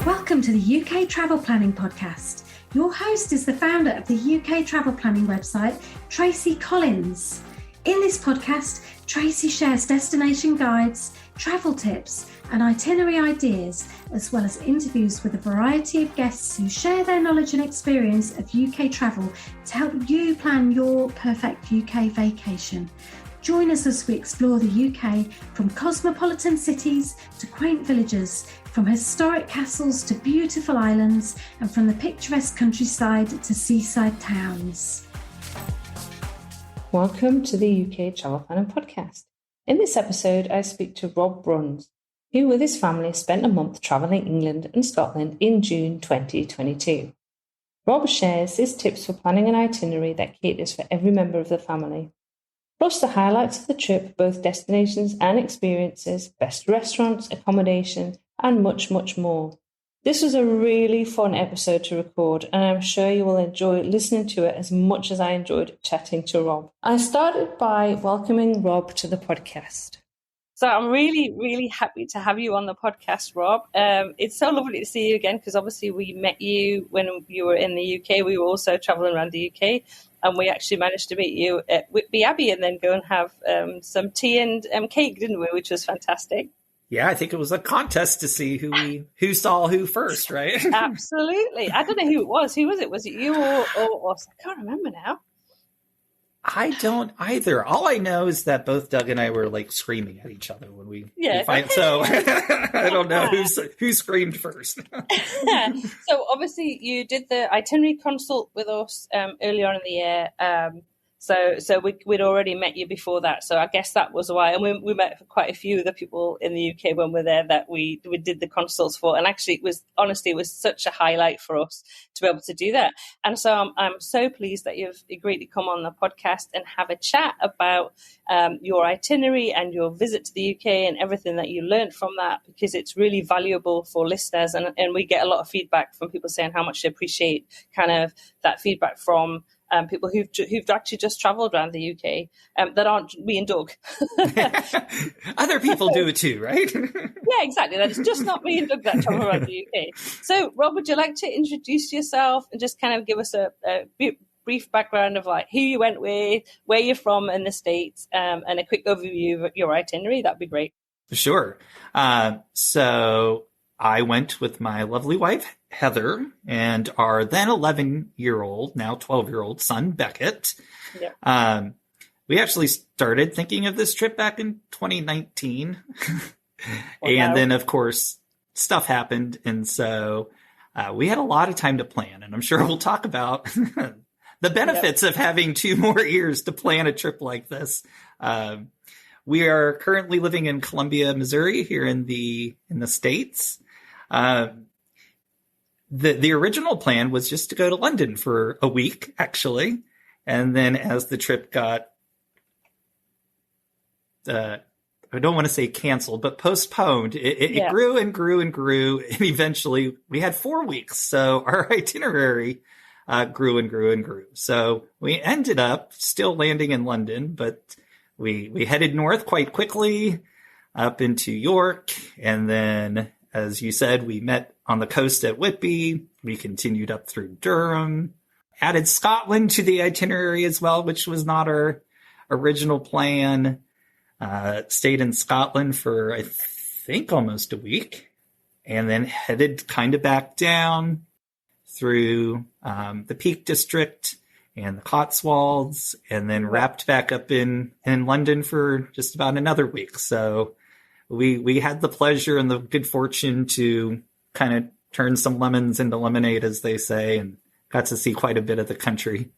Welcome to the UK Travel Planning Podcast. Your host is the founder of the UK Travel Planning website, Tracy Collins. In this podcast, Tracy shares destination guides, travel tips, and itinerary ideas, as well as interviews with a variety of guests who share their knowledge and experience of UK travel to help you plan your perfect UK vacation. Join us as we explore the UK from cosmopolitan cities to quaint villages, from historic castles to beautiful islands, and from the picturesque countryside to seaside towns. Welcome to the UK Travel Planning Podcast. In this episode, I speak to Rob Bruns, who with his family spent a month travelling England and Scotland in June 2022. Rob shares his tips for planning an itinerary that caters for every member of the family. Plus the highlights of the trip, both destinations and experiences, best restaurants, accommodation, and much, much more. This was a really fun episode to record, and I'm sure you will enjoy listening to it as much as I enjoyed chatting to Rob. I started by welcoming Rob to the podcast. So I'm really, really happy to have you on the podcast, Rob. It's so lovely to see you again, because obviously we met you when you were in the UK. We were also travelling around the UK, and we actually managed to meet you at Whitby Abbey and then go and have some tea and cake, didn't we? Which was fantastic. Yeah, I think it was a contest to see who saw who first, right? Absolutely. I don't know who it was. Who was it? Was it you or us? I can't remember now. I don't either. All I know is that both Doug and I were like screaming at each other when we find. So I don't know who screamed first. So obviously you did the itinerary consult with us earlier on in the year. So we'd already met you before that. So I guess that was why. And we met quite a few of the people in the UK when we were there that we did the consults for. And actually, it was such a highlight for us to be able to do that. And so I'm so pleased that you've agreed to come on the podcast and have a chat about your itinerary and your visit to the UK and everything that you learned from that, because it's really valuable for listeners. And we get a lot of feedback from people saying how much they appreciate kind of that feedback from people who've actually just travelled around the UK that aren't me and Doug. Other people do it too, right? Yeah, exactly. That's just not me and Doug that travel around the UK. So, Rob, would you like to introduce yourself and just kind of give us a brief background of like who you went with, where you're from in the States, and a quick overview of your itinerary? That'd be great. Sure. So I went with my lovely wife, Heather, and our then 11-year-old, now 12-year-old son, Beckett. Yeah. We actually started thinking of this trip back in 2019. And then, of course, stuff happened. And so we had a lot of time to plan. And I'm sure we'll talk about the benefits of having 2 more years to plan a trip like this. We are currently living in Columbia, Missouri, here in the States. The original plan was just to go to London for a week, actually. And then as the trip got, I don't want to say canceled, but postponed, it grew and grew and grew. And eventually we had 4 weeks. So our itinerary grew and grew and grew. So we ended up still landing in London, but we headed north quite quickly up into York. And then, as you said, we met on the coast at Whitby. We continued up through Durham, added Scotland to the itinerary as well, which was not our original plan. Stayed in Scotland for, I think, almost a week, and then headed kind of back down through the Peak District and the Cotswolds, and then wrapped back up in London for just about another week. So we had the pleasure and the good fortune to kind of turn some lemons into lemonade, as they say, and got to see quite a bit of the country.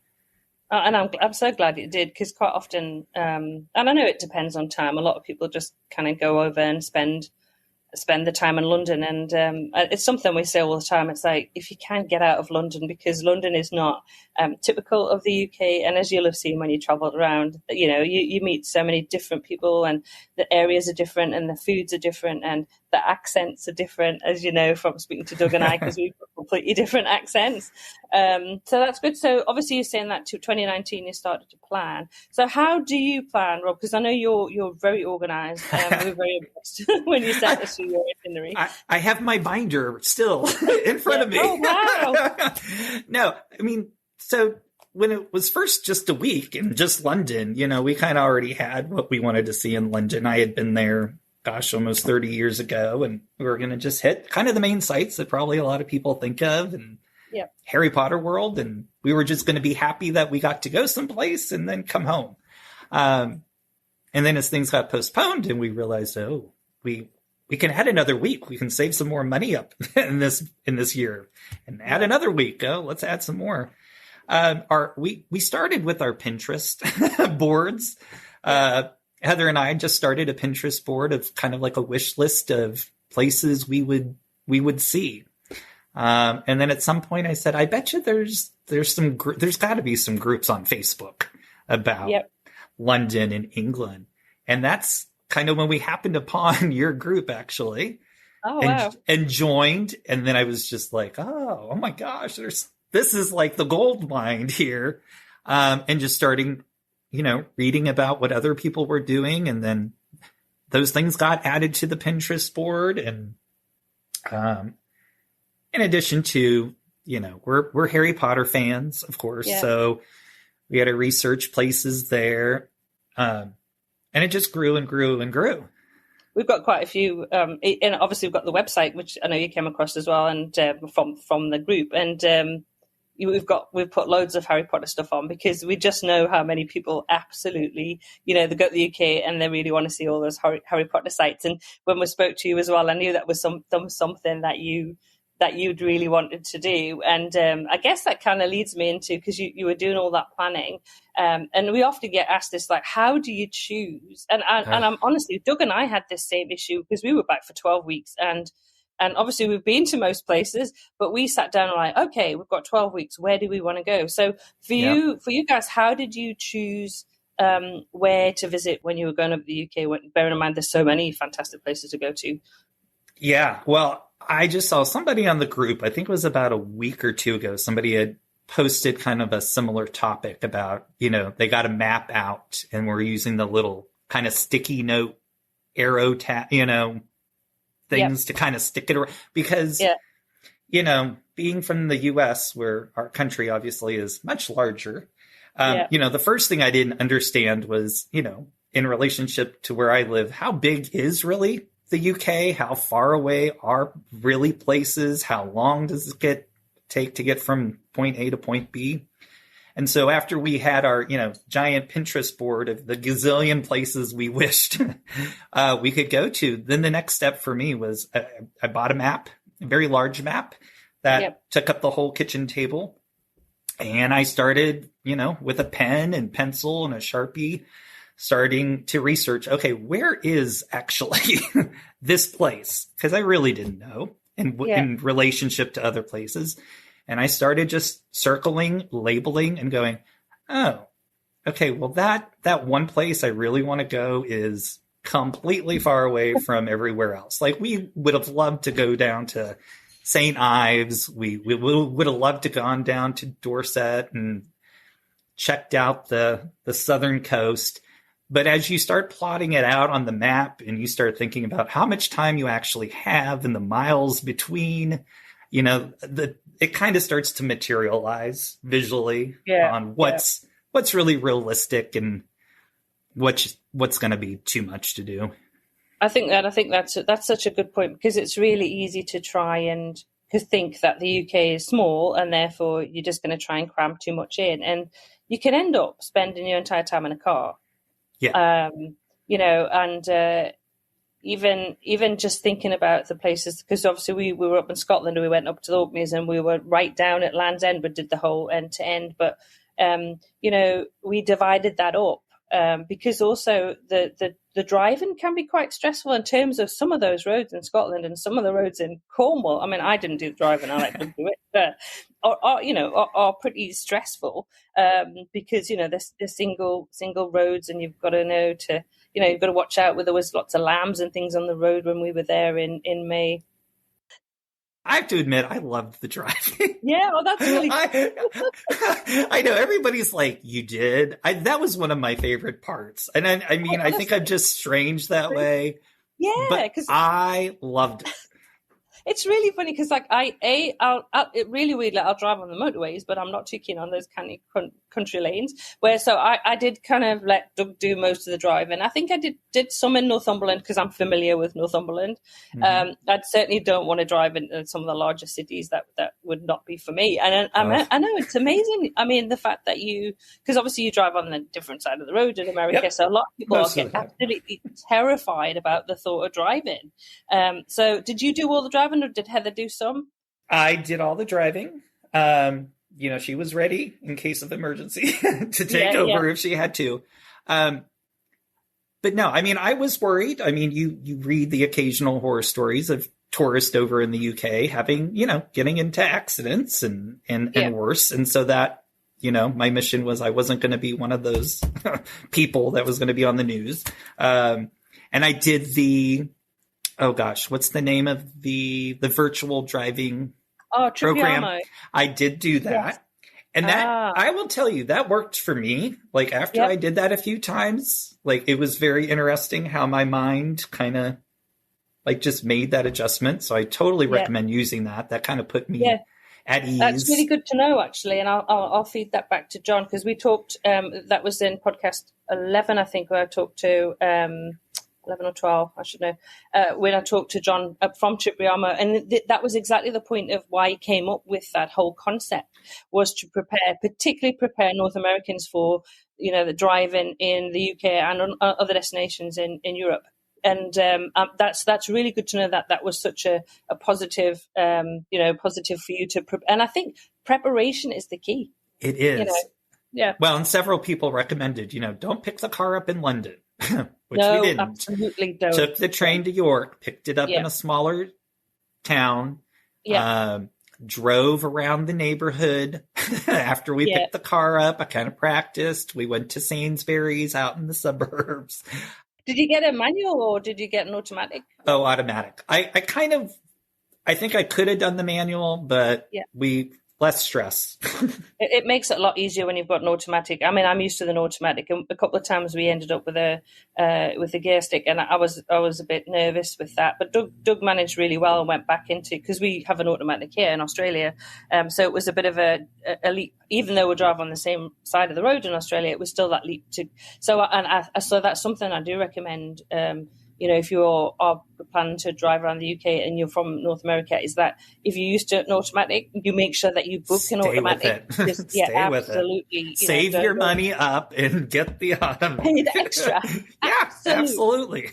And I'm so glad it did, because quite often, and I know it depends on time, a lot of people just kind of go over and spend the time in London. And it's something we say all the time. It's like, if you can get out of London, because London is not typical of the UK. And as you'll have seen when you travel around, you know, you meet so many different people, and the areas are different, and the foods are different, and the accents are different, as you know, from speaking to Doug and I, because we've got completely different accents. So that's good. So obviously you're saying that to 2019 you started to plan. So how do you plan, Rob? Because I know you're very organised. We're very impressed when you sent us through your itinerary. I have my binder still in front of me. Oh, wow. No, I mean, so when it was first just a week in just London, we kind of already had what we wanted to see in London. I had been there, gosh, almost 30 years ago, and we were going to just hit kind of the main sites that probably a lot of people think of, and Harry Potter World, and we were just going to be happy that we got to go someplace and then come home. And then as things got postponed and we realized, we can add another week. We can save some more money up in this year and add another week. Let's add some more. We started with our Pinterest boards. Heather and I just started a Pinterest board of kind of like a wish list of places we would see. And then at some point I said, I bet you there's got to be some groups on Facebook about London and England. And that's kind of when we happened upon your group, actually. Oh, wow. And joined. And then I was just like, oh my gosh, this is like the gold mine here. And just starting, reading about what other people were doing. And then those things got added to the Pinterest board. And in addition to, we're Harry Potter fans, of course. Yeah. So we had to research places there. And it just grew and grew and grew. We've got quite a few, and obviously we've got the website, which I know you came across as well, and from the group. And we've put loads of Harry Potter stuff on because we just know how many people absolutely, they go to the UK and they really want to see all those Harry Potter sites. And when we spoke to you as well, I knew that was something that you'd really wanted to do. And I guess that kind of leads me into, because you were doing all that planning. And we often get asked this, like, how do you choose? And I'm honestly, Doug and I had this same issue because we were back for 12 weeks. And obviously we've been to most places, but we sat down and like, okay, we've got 12 weeks. Where do we want to go? So for you guys, how did you choose where to visit when you were going up to the UK? Bearing in mind, there's so many fantastic places to go to. Yeah, well, I just saw somebody on the group, I think it was about a week or two ago, somebody had posted kind of a similar topic about, they got a map out and we're using the little kind of sticky note arrow things to kind of stick it around. Because, being from the US, where our country obviously is much larger, the first thing I didn't understand was, in relationship to where I live, how big is really the UK? How far away are really places? How long does it take to get from point A to point B? And so after we had our, giant Pinterest board of the gazillion places we wished we could go to, then the next step for me was I bought a map, a very large map that took up the whole kitchen table. And I started, with a pen and pencil and a Sharpie, starting to research, okay, where is actually this place? Because I really didn't know in relationship to other places. And I started just circling, labeling, and going, oh, okay, well, that one place I really want to go is completely far away from everywhere else. Like, we would have loved to go down to St. Ives. We would have loved to gone down to Dorset and checked out the southern coast. But as you start plotting it out on the map and you start thinking about how much time you actually have and the miles between, it kind of starts to materialize visually on what's really realistic and what's going to be too much to do. I think that's such a good point, because it's really easy to try and to think that the UK is small and therefore you're just going to try and cram too much in, and you can end up spending your entire time in a car. Yeah. Even just thinking about the places, because obviously we were up in Scotland and we went up to the Orkneys and we were right down at Land's End, but did the whole end to end. But, we divided that up because also the driving can be quite stressful in terms of some of those roads in Scotland and some of the roads in Cornwall. I mean, I didn't do the driving, I like to do it, but are pretty stressful because, there's single roads, and you've got to know to, you've got to watch out where there was lots of lambs and things on the road when we were there in May. I have to admit, I loved the driving. Yeah, well, that's really I know everybody's like, you did. That was one of my favorite parts. And I mean, I think I'm just strange that way. Yeah, but I loved it. It's really funny because, like, it really weird. Like, I'll drive on the motorways, but I'm not too keen on those kind of country lanes. So I did kind of let Doug do most of the driving. I think I did some in Northumberland because I'm familiar with Northumberland. Mm-hmm. I certainly don't want to drive in some of the larger cities. That would not be for me. And I know it's amazing. I mean, the fact that because obviously you drive on the different side of the road in America, yep. So a lot of people get absolutely terrified about the thought of driving. So did you do all the driving? Or did Heather do some? I did all the driving. She was ready in case of emergency to take over if she had to. But no, I mean, I was worried. I mean, you read the occasional horror stories of tourists over in the UK having, getting into accidents and worse. And so that, my mission was I wasn't going to be one of those people that was going to be on the news. And I did oh gosh, what's the name of the virtual driving program? I did do that. Yes. And that, I will tell you, that worked for me. Like after I did that a few times, like it was very interesting how my mind kind of like just made that adjustment. So I totally recommend using that. That kind of put me at ease. That's really good to know, actually. And I'll feed that back to John because we talked, that was in podcast 11, I think, where I talked to 11 or 12, I should know, when I talked to John from Tripriama. And that was exactly the point of why he came up with that whole concept, was to particularly prepare North Americans for, the driving in the UK and on other destinations in Europe. And that's really good to know that was such a positive, positive for you to and I think preparation is the key. It is. Yeah. Well, and several people recommended, don't pick the car up in London. Which no, we didn't. Absolutely don't. Took the train to York, picked it up in a smaller town, drove around the neighborhood. After we picked the car up, I kind of practiced. We went to Sainsbury's out in the suburbs. Did you get a manual or did you get an automatic? Oh, automatic. I think I could have done the manual, but less stress. It makes it a lot easier when you've got an automatic. I mean, I'm used to an automatic, and a couple of times we ended up with a gear stick, and I was a bit nervous with that. But Doug managed really well and went back into, because we have an automatic here in Australia, so it was a bit of a leap. Even though we drive on the same side of the road in Australia, it was still that leap to. So that's something I do recommend. If you are planning to drive around the UK and you're from North America, is that if you're used to an automatic, you make sure that you book an automatic. Stay absolutely. With it. Save your money up and get the automatic. Pay the extra. Absolutely.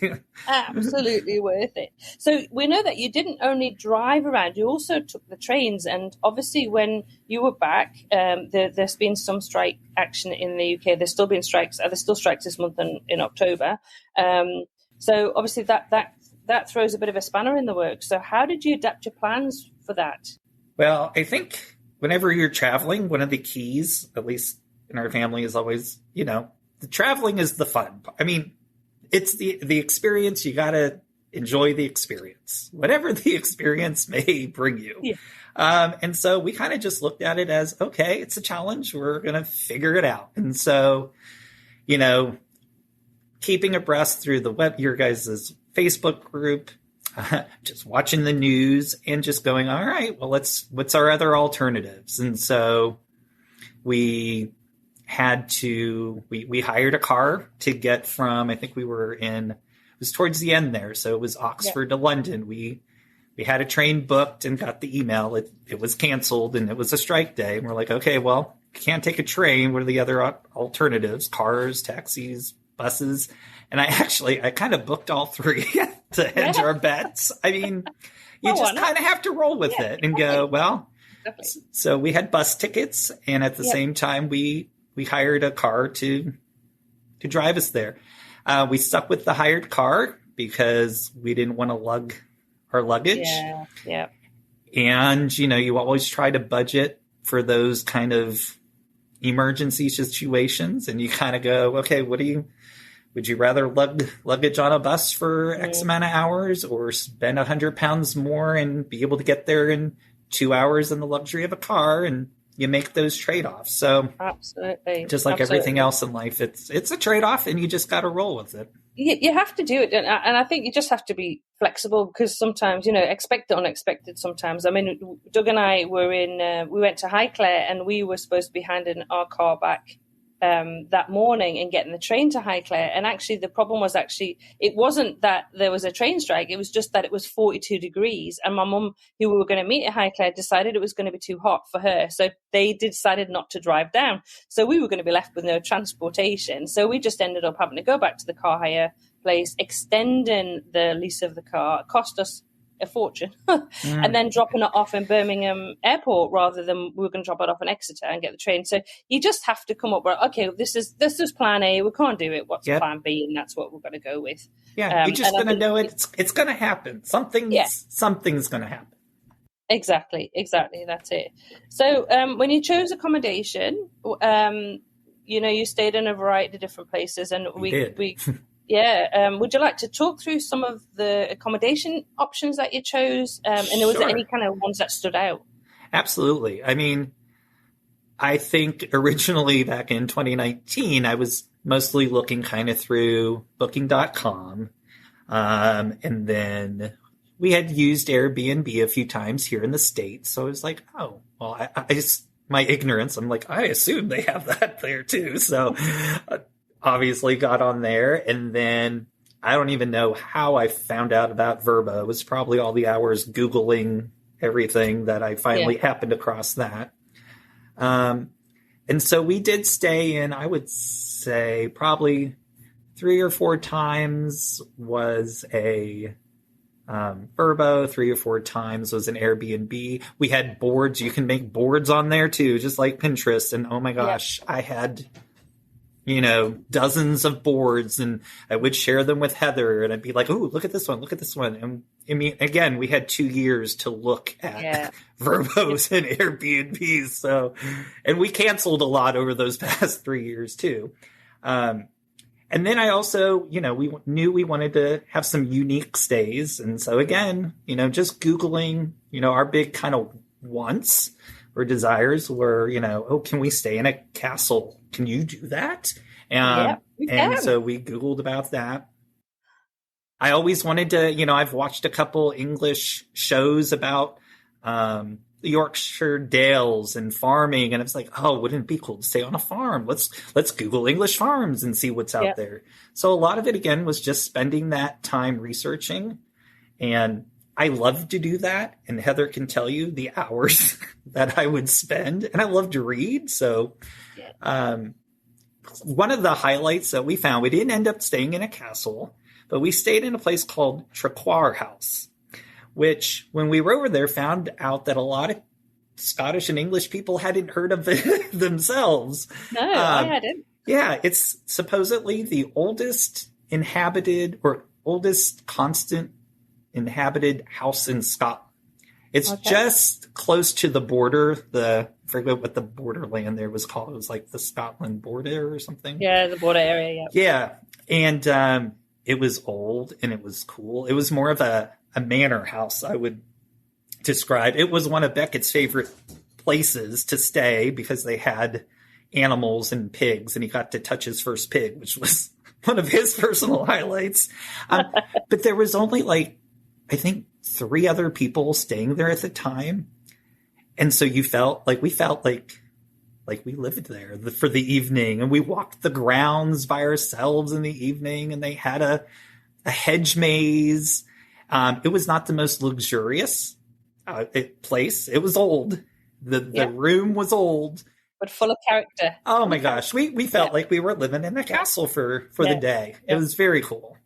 Absolutely worth it. So we know that you didn't only drive around, you also took the trains. And obviously when you were back, there's been some strike action in the UK. There's still been strikes. There's still strikes this month in October. So obviously that throws a bit of a spanner in the works. So how did you adapt your plans for that? Well, I think whenever you're traveling, one of the keys, at least in our family, is always, the traveling is the fun. I mean, it's the experience. You got to enjoy the experience, whatever the experience may bring you. Yeah. And so we kind of just looked at it as, okay, it's a challenge. We're going to figure it out. And so, keeping abreast through your guys' Facebook group, just watching the news and just going, all right, well, what's our other alternatives? And so we hired a car to get from, I think it was towards the end there. So it was Oxford to London. We had a train booked and got the email. It was canceled and it was a strike day. And we're like, okay, well, can't take a train. What are the other alternatives? Cars, taxis, buses. And I kind of booked all three to hedge our bets. I mean, you just kind of have to roll with it and go, well, definitely. So we had bus tickets. And at the same time, we hired a car to drive us there. We stuck with the hired car because we didn't want to lug our luggage. Yeah. And, you always try to budget for those kind of emergency situations. And you kind of go, okay, what do would you rather luggage on a bus for X amount of hours or spend 100 pounds more and be able to get there in 2 hours in the luxury of a car? And you make those trade-offs. So absolutely, just like everything else in life, it's a trade-off, and you just got to roll with it. You have to do it, and I think you just have to be flexible, because sometimes, expect the unexpected sometimes. I mean, Doug and I we went to Highclere, and we were supposed to be handing our car back that morning and getting the train to Highclere. And actually, the problem was it wasn't that there was a train strike. It was just that it was 42 degrees. And my mum, who we were going to meet at Highclere, decided it was going to be too hot for her. So they decided not to drive down. So we were going to be left with no transportation. So we just ended up having to go back to the car hire place, extending the lease of the car. It cost us a fortune, and then dropping it off in Birmingham Airport rather than we were going to drop it off in Exeter and get the train. So you just have to come up with, okay, this is plan A. We can't do it. What's plan B? And that's what we're going to go with. Yeah, you're just going to know it's going to happen. Something's going to happen. Exactly. That's it. So when you chose accommodation, you stayed in a variety of different places, and we Yeah. Would you like to talk through some of the accommodation options that you chose? And was there any kind of ones that stood out? Absolutely. I mean, I think originally back in 2019, I was mostly looking kind of through booking.com. And then we had used Airbnb a few times here in the States. So I was like, oh, well, I just, my ignorance, I'm like, I assume they have that there too. So obviously got on there, and then I don't even know how I found out about Verbo. It was probably all the hours Googling everything that I finally happened across that. And so we did stay in, I would say probably 3 or 4 times was a Verbo, 3 or 4 times was an Airbnb. We had boards. You can make boards on there too, just like Pinterest. And oh my gosh, I had dozens of boards, and I would share them with Heather, and I'd be like, oh, look at this one. And I mean, again, we had 2 years to look at Verbos and Airbnbs. So, and we canceled a lot over those past 3 years too. And then I also, we knew we wanted to have some unique stays. And so again, just Googling, our big kind of wants or desires were, can we stay in a castle? Can you do that? And so we Googled about that. I always wanted to, I've watched a couple English shows about the Yorkshire Dales and farming. And it's like, oh, wouldn't it be cool to stay on a farm? Let's Google English farms and see what's out there. So a lot of it, again, was just spending that time researching. And I love to do that. And Heather can tell you the hours that I would spend. And I love to read. So one of the highlights that we found, we didn't end up staying in a castle, but we stayed in a place called Traquair House, which when we were over there, found out that a lot of Scottish and English people hadn't heard of it themselves. No, I hadn't. Yeah, it's supposedly the oldest inhabited or oldest constant inhabited house in Scotland. It's just close to the border. I forget what the borderland there was called. It was like the Scotland border or something. Yeah, the border area. Yeah. And it was old and it was cool. It was more of a manor house, I would describe. It was one of Beckett's favorite places to stay because they had animals and pigs, and he got to touch his first pig, which was one of his personal highlights. But there was only I think 3 other people staying there at the time. And so we felt like we lived there for the evening, and we walked the grounds by ourselves in the evening, and they had a hedge maze. It was not the most luxurious place. It was old. The room was old, but full of character. Oh my gosh. We felt like we were living in a castle for the day. It was very cool.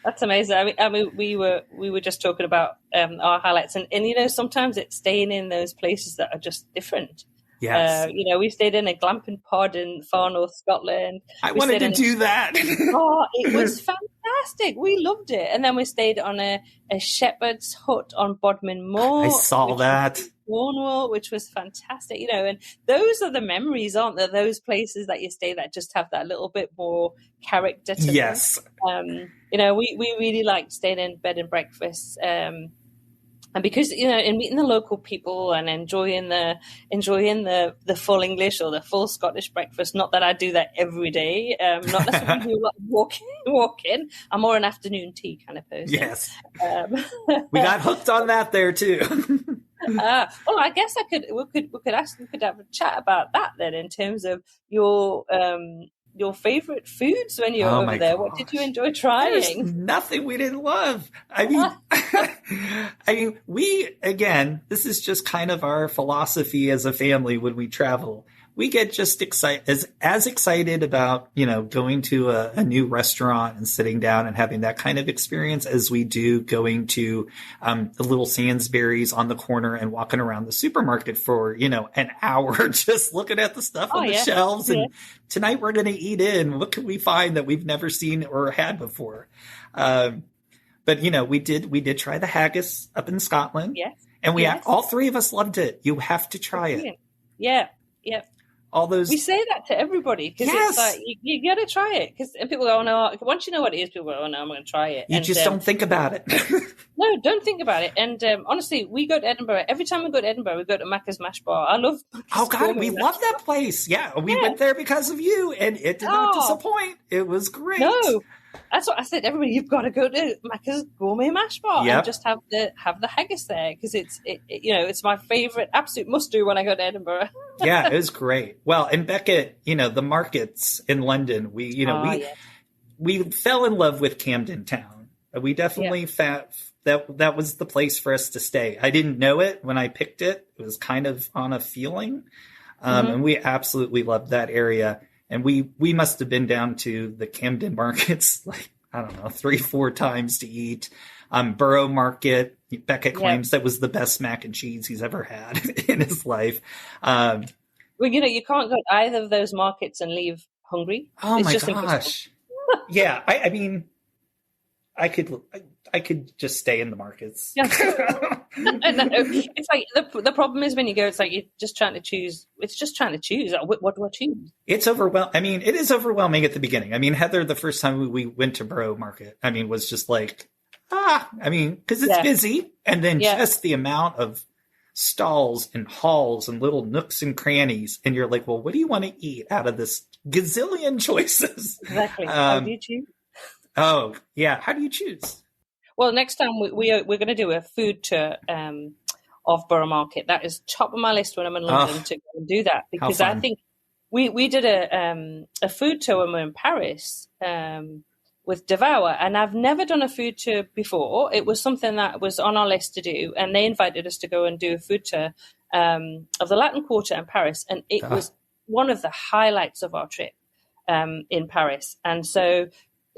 That's amazing. I mean, we were just talking about our highlights, and sometimes it's staying in those places that are just different. Yes. We stayed in a glamping pod in far north Scotland. I wanted to do that. It was fantastic. We loved it. And then we stayed on a shepherd's hut on Bodmin Moor. I saw that. Cornwall, which was fantastic, and those are the memories, aren't there? Those places that you stay that just have that little bit more character to Yes. them. We really liked staying in bed and breakfast. And because in meeting the local people and enjoying the full English or the full Scottish breakfast. Not that I do that every day. Not necessarily do like walking. I'm more an afternoon tea kind of person. Yes, we got hooked on that there too. Well, I guess we could have a chat about that then in terms of your favorite foods when you're over there. What did you enjoy trying? There's nothing we didn't love. I mean, this is just kind of our philosophy as a family when we travel. We get just as excited about, going to a new restaurant and sitting down and having that kind of experience as we do going to the little Sainsbury's on the corner and walking around the supermarket for, an hour just looking at the stuff on the shelves. And tonight we're going to eat in. What can we find that we've never seen or had before? But, we did try the haggis up in Scotland. Yes. And all three of us loved it. You have to try it. Yeah. We say that to everybody because it's like you got to try it and people go, oh no. Once you know what it is, people go, oh no, I'm going to try it. You just don't think about it. No, don't think about it. And honestly, we go to Edinburgh. Every time we go to Edinburgh, we go to Macca's Mash Bar. I love. Oh God, we love that place. Yeah, we went there because of you, and it did not disappoint. It was great. No. That's what I said. Everybody, you've got to go to Macca's Gourmet Mash Bar and just have the haggis there because it's my favorite, absolute must do when I go to Edinburgh. Yeah, it was great. Well, and Beckett, the markets in London, we fell in love with Camden Town. We definitely that was the place for us to stay. I didn't know it when I picked it. It was kind of on a feeling, and we absolutely loved that area. And we must have been down to the Camden markets, 3-4 times to eat. Borough Market, Beckett claims that was the best mac and cheese he's ever had in his life. Well, you can't go to either of those markets and leave hungry. Oh my gosh. Yeah. I mean, I could just stay in the markets. Yeah. I know. It's like the problem is when you go, it's like you're just trying to choose. It's just trying to choose. What do I choose? It's overwhelming. I mean, it is overwhelming at the beginning. I mean, Heather, the first time we went to Borough Market, was just like, because it's busy. And then just the amount of stalls and halls and little nooks and crannies. And you're like, well, what do you want to eat out of this gazillion choices? Exactly. How do you choose? Oh, yeah. How do you choose? Well, next time we're going to do a food tour of Borough Market. That is top of my list when I'm in London to go and do that because I think we did a food tour when we were in Paris with Devour, and I've never done a food tour before. It was something that was on our list to do, and they invited us to go and do a food tour of the Latin Quarter in Paris, and it was one of the highlights of our trip in Paris, and so.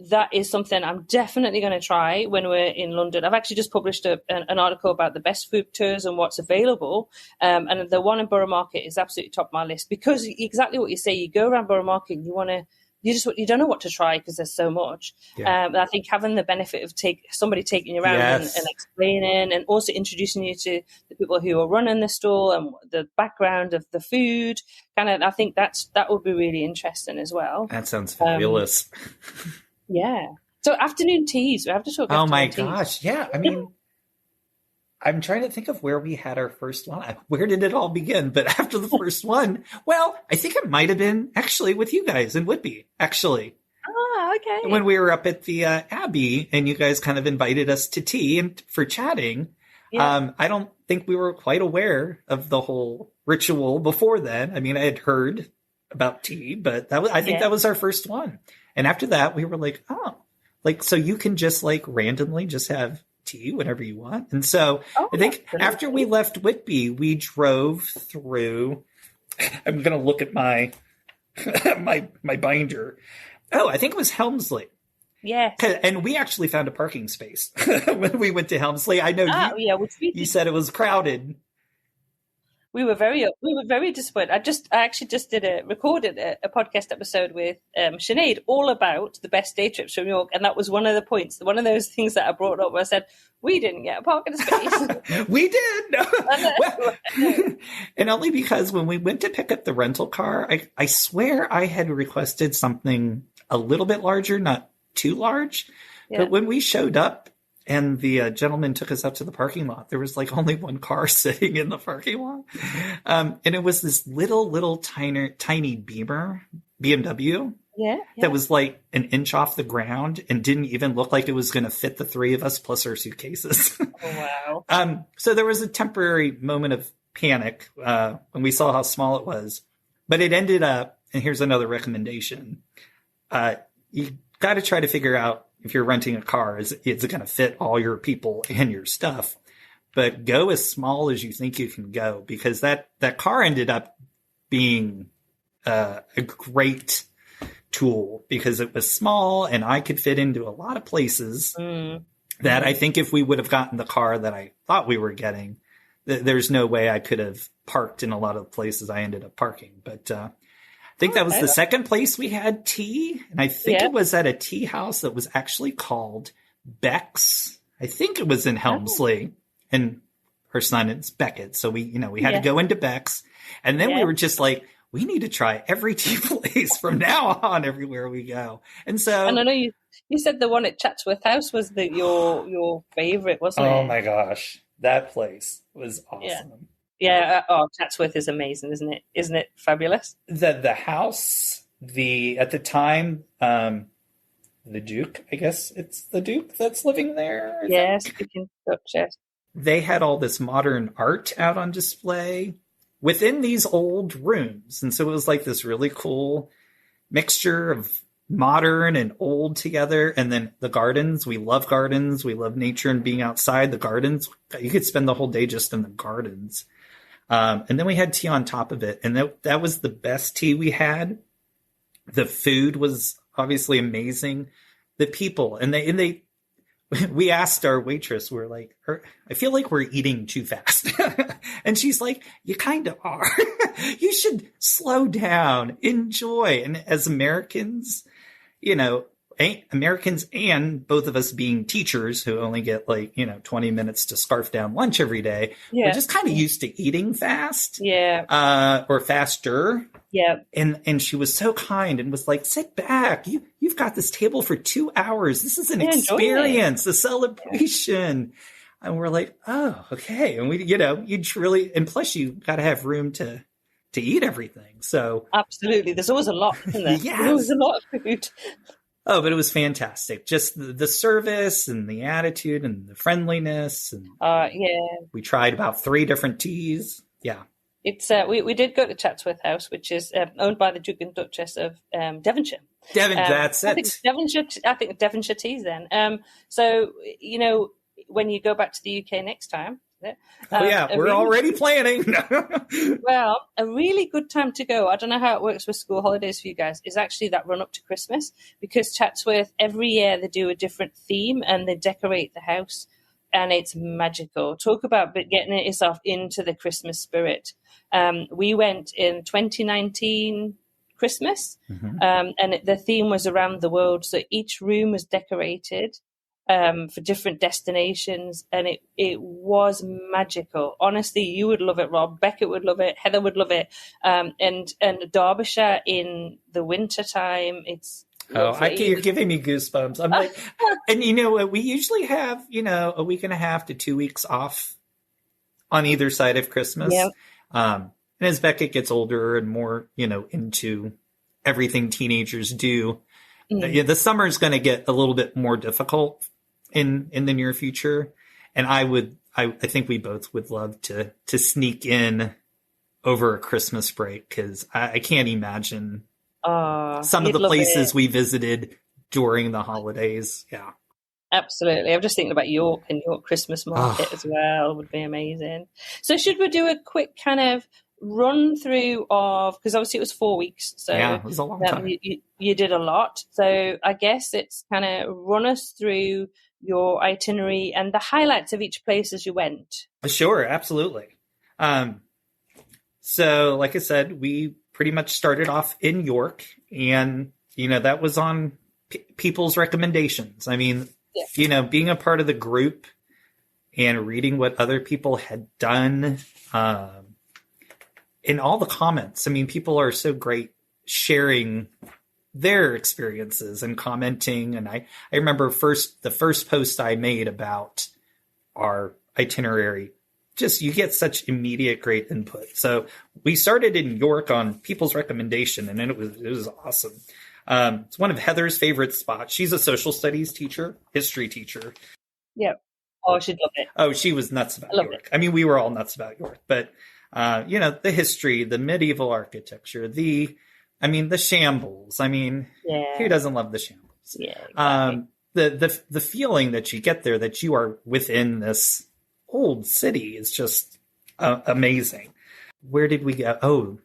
That is something I'm definitely going to try when we're in London. I've actually just published an article about the best food tours and what's available. And the one in Borough Market is absolutely top of my list because exactly what you say, you go around Borough Market and you don't know what to try because there's so much. Yeah. I think having the benefit of somebody taking you around and explaining and also introducing you to the people who are running the stall and the background of the food, I think that would be really interesting as well. That sounds fabulous. Yeah. So afternoon teas. We have to talk about afternoon teas. Oh my gosh. Yeah. I mean, I'm trying to think of where we had our first one. Where did it all begin? But after the first one, well, I think it might have been actually with you guys in Whitby, actually. Oh, okay. When we were up at the Abbey and you guys kind of invited us to tea and for chatting. Yeah. I don't think we were quite aware of the whole ritual before then. I mean, I had heard about tea, but I think that was our first one. And after that, we were like, so you can just randomly just have tea whenever you want. And so I think after we left Whitby, we drove through, I'm going to look at my, my binder. Oh, I think it was Helmsley. Yes. And we actually found a parking space when we went to Helmsley. I know you said it was crowded. we were very disappointed. I actually just recorded a podcast episode with Sinead all about the best day trips from York, and that was one of the points, one of those things that I brought up where I said we didn't get a parking space. We did, well, and only because when we went to pick up the rental car, I swear I had requested something a little bit larger, not too large, but when we showed up. And the gentleman took us up to the parking lot. There was like only one car sitting in the parking lot. And it was this little tiny Beamer, BMW. Yeah. That was like an inch off the ground and didn't even look like it was going to fit the three of us plus our suitcases. Oh, wow. So there was a temporary moment of panic when we saw how small it was. But it ended up, and here's another recommendation. You got to try to figure out, if you're renting a car, is it going to fit all your people and your stuff? But go as small as you think you can go, because that car ended up being a great tool because it was small and I could fit into a lot of places that I think if we would have gotten the car that I thought we were getting, there's no way I could have parked in a lot of places I ended up parking. But I think that was the second place we had tea. And I think it was at a tea house that was actually called Beck's. I think it was in Helmsley. And her son is Beckett. So we had to go into Beck's. And then we were just like, we need to try every tea place from now on everywhere we go. And so. And I know you said the one at Chatsworth House was your favorite, wasn't it? Oh my gosh. That place was awesome. Yeah. Chatsworth is amazing, isn't it? Isn't it fabulous? The house, at the time, the Duke, I guess it's the Duke that's living there. Yes, speaking Duchess. They had all this modern art out on display within these old rooms. And so it was like this really cool mixture of modern and old together. And then the gardens, we love gardens. We love nature and being outside. The gardens, you could spend the whole day just in the gardens. And then we had tea on top of it. And that was the best tea we had. The food was obviously amazing. The people, we asked our waitress, we're like, I feel like we're eating too fast. And she's like, you kind of are. You should slow down, enjoy. And as Americans, Americans and both of us being teachers who only get 20 minutes to scarf down lunch every day. We're just kind of used to eating fast. Yeah. Or faster. Yeah. And she was so kind and was like, sit back. You've got this table for 2 hours. This is an experience, a celebration. Yeah. And we're like, oh, okay. And you truly, and plus you got to have room to eat everything. So absolutely. There's always a lot, isn't there? Yes. There's always a lot of food. Oh, but it was fantastic. Just the service and the attitude and the friendliness. And we tried about 3 different teas. Yeah. It's we did go to Chatsworth House, which is owned by the Duke and Duchess of Devonshire. That's it. I think Devonshire teas then. So, when you go back to the UK next time. We're already planning. Well, a really good time to go. I don't know how it works with school holidays for you guys. Is actually that run up to Christmas, because Chatsworth every year they do a different theme and they decorate the house, and it's magical. Talk about getting yourself into the Christmas spirit. We went in 2019 Christmas, and the theme was around the world. So each room was decorated for different destinations, and it was magical. Honestly, you would love it, Rob. Beckett would love it. Heather would love it. And Derbyshire in the winter time, it's lovely. You're giving me goosebumps. I'm like, and we usually have a week and a half to 2 weeks off on either side of Christmas. Yeah. And as Beckett gets older and more into everything teenagers do, the summer is going to get a little bit more difficult in the near future. And I think we both would love to sneak in over a Christmas break, because I can't imagine some of the places we visited during the holidays. Yeah, absolutely. I'm just thinking about York and York Christmas market as well. Would be amazing. So should we do a quick kind of run through of, because obviously it was 4 weeks, so yeah, it was a long time. You did a lot, so I guess it's kind of run us through your itinerary and the highlights of each place as you went. Sure, absolutely. So, like I said, we pretty much started off in York, and, that was on people's recommendations. I mean, being a part of the group and reading what other people had done, in all the comments. I mean, people are so great sharing their experiences and commenting. And I remember the first post I made about our itinerary, just you get such immediate great input. So we started in York on people's recommendation, and then it was awesome. It's one of Heather's favorite spots. She's a social studies teacher, history teacher. Yeah. Oh, she'd love it. Oh, she was nuts about York. I mean, we were all nuts about York, but the history, the medieval architecture, the shambles. I mean, who doesn't love the shambles? Yeah. Exactly. The feeling that you get there, that you are within this old city, is just amazing. Where did we go? Oh,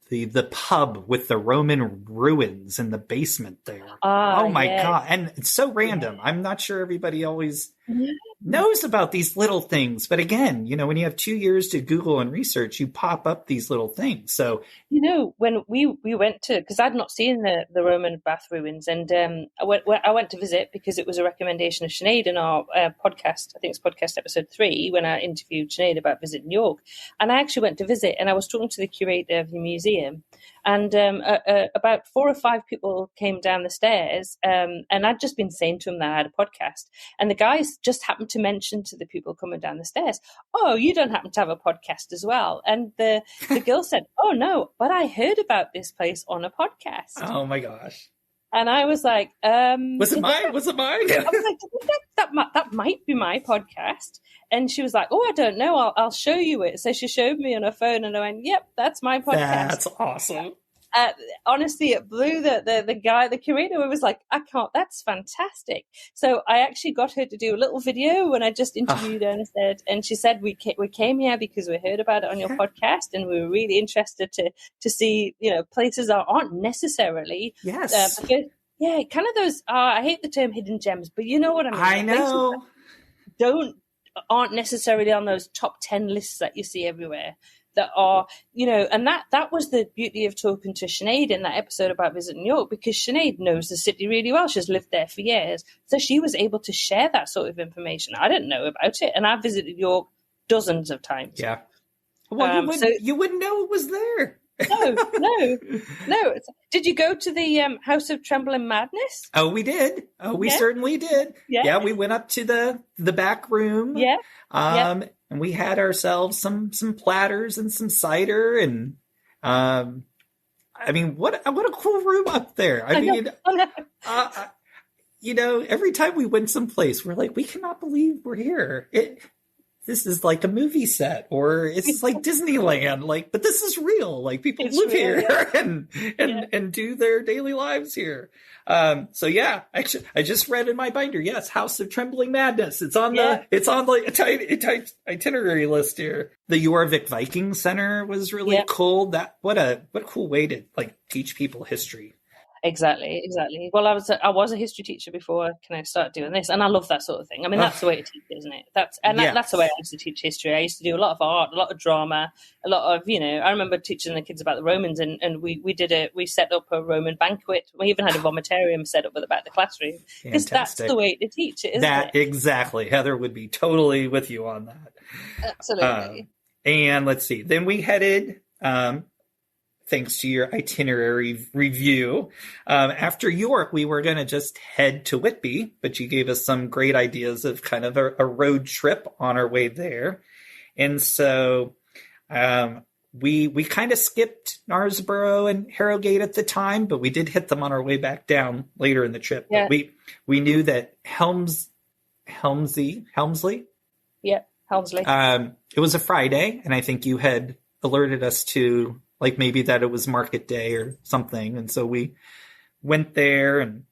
the pub with the Roman ruins in the basement there. Oh my God. And it's so random. I'm not sure everybody always knows about these little things. But again, when you have 2 years to Google and research, you pop up these little things. So, when we went to, because I'd not seen the Roman bath ruins, and I went to visit because it was a recommendation of Sinead in our podcast. I think it's podcast episode 3, when I interviewed Sinead about visiting York. And I actually went to visit, and I was talking to the curator of the museum, and about 4 or 5 people came down the stairs, and I'd just been saying to them that I had a podcast, and the guys just happened to mention to the people coming down the stairs, "Oh, you don't happen to have a podcast as well?" And the girl said, "Oh no, but I heard about this place on a podcast." Oh my gosh. And I was like, was it mine? Was it mine? I was like, that might be my podcast. And she was like, "Oh, I don't know. I'll show you it." So she showed me on her phone, and I went, "Yep, that's my podcast." That's awesome. Honestly, it blew the guy, the curator, was like, "I can't, that's fantastic." So I actually got her to do a little video when I just interviewed her, and she said, we came here because we heard about it on your podcast, and we were really interested to see, places that aren't necessarily. Yes. Kind of those, I hate the term hidden gems, but you know what I mean? I know. Aren't necessarily on those top 10 lists that you see everywhere. That are, and that was the beauty of talking to Sinead in that episode about visiting York, because Sinead knows the city really well. She's lived there for years. So she was able to share that sort of information. I didn't know about it. And I visited York dozens of times. Yeah. Well, you wouldn't know it was there. No. Did you go to the House of Trembling Madness? Oh, we did. Oh, we certainly did. Yeah, we went up to the back room. Yeah. And we had ourselves some platters and some cider, and what a cool room up there. I mean, every time we went someplace, we're like, we cannot believe we're here. This is like a movie set, or it's like Disneyland, but this is real. Like, people live here and do their daily lives here. Actually, I just read in my binder. Yes, House of Trembling Madness. It's on the itinerary list here. The Jorvik Viking Center was really cool. What a cool way to teach people history. Exactly. Well, I was a history teacher before I started doing this, and I love that sort of thing. I mean, that's the way to teach, isn't it? That's the way I used to teach history. I used to do a lot of art, a lot of drama, a lot of, I remember teaching the kids about the Romans, and we set up a Roman banquet. We even had a vomitarium set up at the back of the classroom, because that's the way to teach it, isn't it? Exactly. Heather would be totally with you on that. Absolutely. And let's see. Then we headed, thanks to your itinerary review, after York, we were going to just head to Whitby, but you gave us some great ideas of kind of a road trip on our way there. And so we kind of skipped Knaresborough and Harrogate at the time, but we did hit them on our way back down later in the trip. Yeah. But we knew that Helmsley. Yeah, Helmsley. It was a Friday, and I think you had alerted us to maybe that it was market day or something. And so we went there and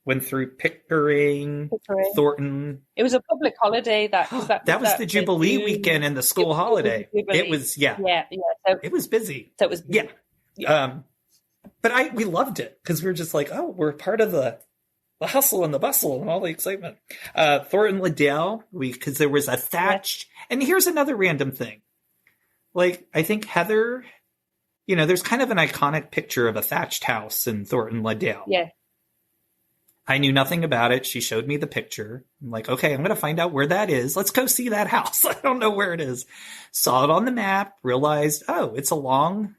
went through Pickering. Thornton. It was a public holiday. That was the Jubilee weekend and the school holiday. It was, Yeah. So it was busy. So it was busy. Yeah. But we loved it, because we were just like, oh, we're part of the hustle and the bustle and all the excitement. Thornton Liddell, because there was a thatched, and here's another random thing. I think Heather there's kind of an iconic picture of a thatched house in Thornton Ledale. Yeah. I knew nothing about it. She showed me the picture. I'm like, okay, I'm going to find out where that is. Let's go see that house. I don't know where it is. Saw it on the map, realized, oh, it's along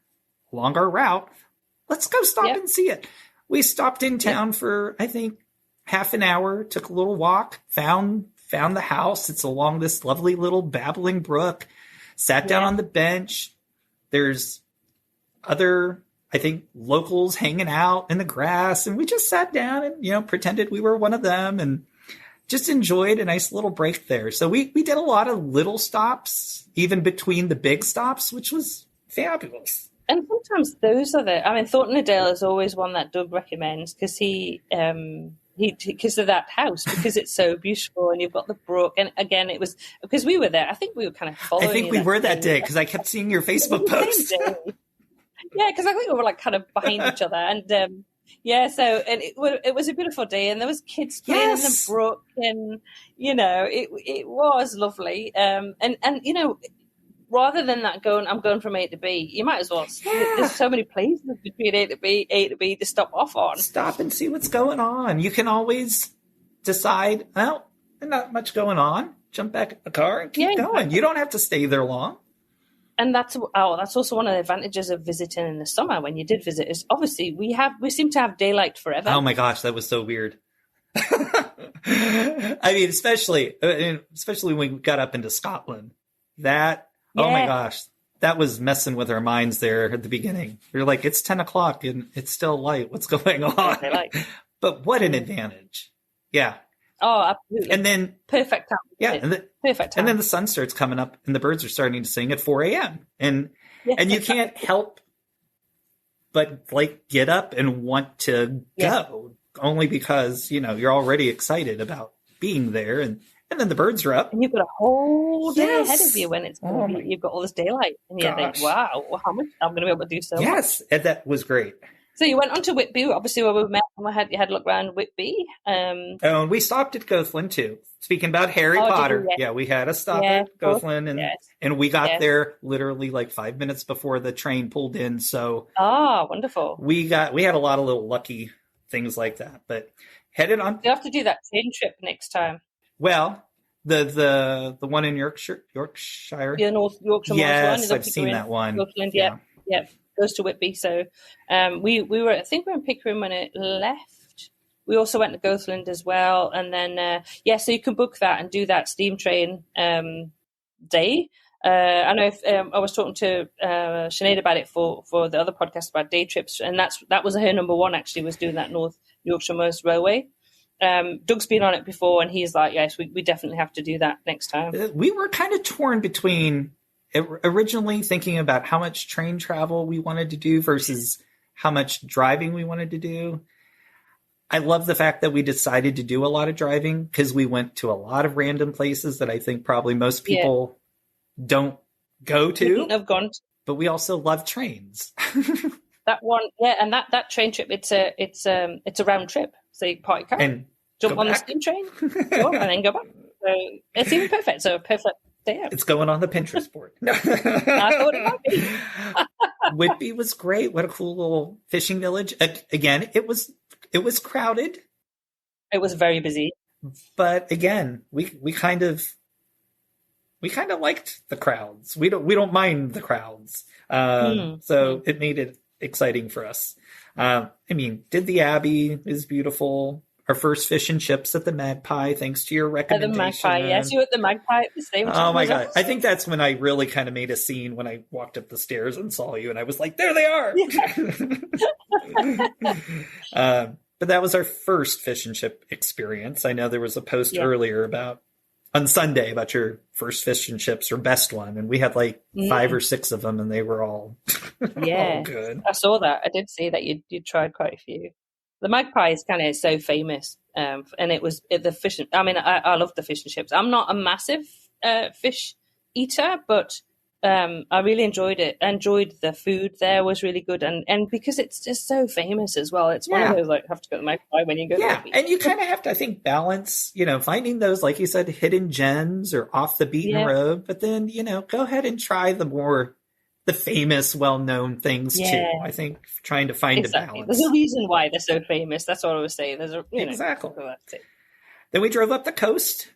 our route. Let's go stop and see it. We stopped in town for, I think, half an hour, took a little walk, found the house. It's along this lovely little babbling brook, sat down on the bench. There's other, I think, locals hanging out in the grass, and we just sat down and, pretended we were one of them and just enjoyed a nice little break there. So we did a lot of little stops, even between the big stops, which was fabulous. And sometimes those are Thornton Ledale is always one that Doug recommends because because of that house, because it's so beautiful and you've got the brook. And again, it was because we were there. I think we were kind of following. I think we were that day because I kept seeing your Facebook post. Yeah, because I think we were like kind of behind each other, and it was a beautiful day, and there was kids playing in the brook, and it was lovely. Rather than that I'm going from A to B, you might as well. There's so many places between A to B to stop off on. Stop and see what's going on. You can always decide, well, there's not much going on. Jump back in the car and keep going. You don't have to stay there long. And that's also one of the advantages of visiting in the summer when you did visit is obviously we seem to have daylight forever. Oh my gosh, that was so weird. I mean, especially when we got up into Scotland. Oh my gosh, that was messing with our minds there at the beginning. You're like, it's 10 o'clock and it's still light. What's going on? But what an advantage. Yeah. Oh, absolutely. And then perfect time. Yeah. Perfect time. And then the sun starts coming up and the birds are starting to sing at 4 a.m. And you can't help but get up and want to go only because, you're already excited about being there. And then the birds are up. And you've got a whole day ahead of you when it's you've got all this daylight. And you think, wow, how much I'm going to be able to do so much. Yes, and that was great. So you went on to Whitby, obviously where we met, and you had a look around Whitby. And we stopped at Goathland too. Speaking about Harry Potter. We had a stop at Goathland and we got there literally 5 minutes before the train pulled in. So wonderful. We had a lot of little lucky things like that. But headed on. You have to do that train trip next time. Well, the one in Yorkshire. Yeah, North Yorkshire. Yes, I've seen that one. Goathland, yeah. Goes to Whitby. So we were, I think we were in Pickering when it left. We also went to Goathland as well. And then, so you can book that and do that steam train day. I know I was talking to Sinead about it for the other podcast about day trips. And that was her number one, actually, was doing that North Yorkshire Mearns Railway. Doug's been on it before and he's like, yes, we definitely have to do that next time. We were kind of torn between originally thinking about how much train travel we wanted to do versus how much driving we wanted to do. I love the fact that we decided to do a lot of driving because we went to a lot of random places that I think probably most people don't go to. Wouldn't have gone to. But we also love trains. That one, and that train trip, it's a round trip. So you park your car and jump on the steam train, and then go back. So it's even perfect. So perfect. Damn. It's going on the Pinterest board. I thought it might be. Whitby was great. What a cool little fishing village. Again, it was crowded. It was very busy. But again, we kind of liked the crowds. We don't mind the crowds. So it made it exciting for us. Did the Abbey is beautiful. Our first fish and chips at the Magpie, thanks to your recommendation. The Magpie, yes, you were at the Magpie at the same time. Oh my God. I think that's when I really kind of made a scene when I walked up the stairs and saw you and I was like, there they are. Yeah. But that was our first fish and chip experience. I know there was a post earlier on Sunday about your first fish and chips or best one. And we had 5 or 6 of them and they were all, all good. I saw that. I did see that you tried quite a few. The Magpie is kind of so famous, and it was the fish. I mean, I love the fish and chips. I'm not a massive fish eater, but I really enjoyed it. I enjoyed the food there was really good, and because it's just so famous as well. It's one of those have to go to the Magpie when you go. Yeah, and you kind of have to, I think, balance. Finding those, like you said, hidden gems or off the beaten road, but then go ahead and try the more the famous, well-known things Yeah. too. I think trying to find a balance. There's a reason why they're so famous. That's what I was saying. There's a Exactly. So that's it. Then we drove up the coast.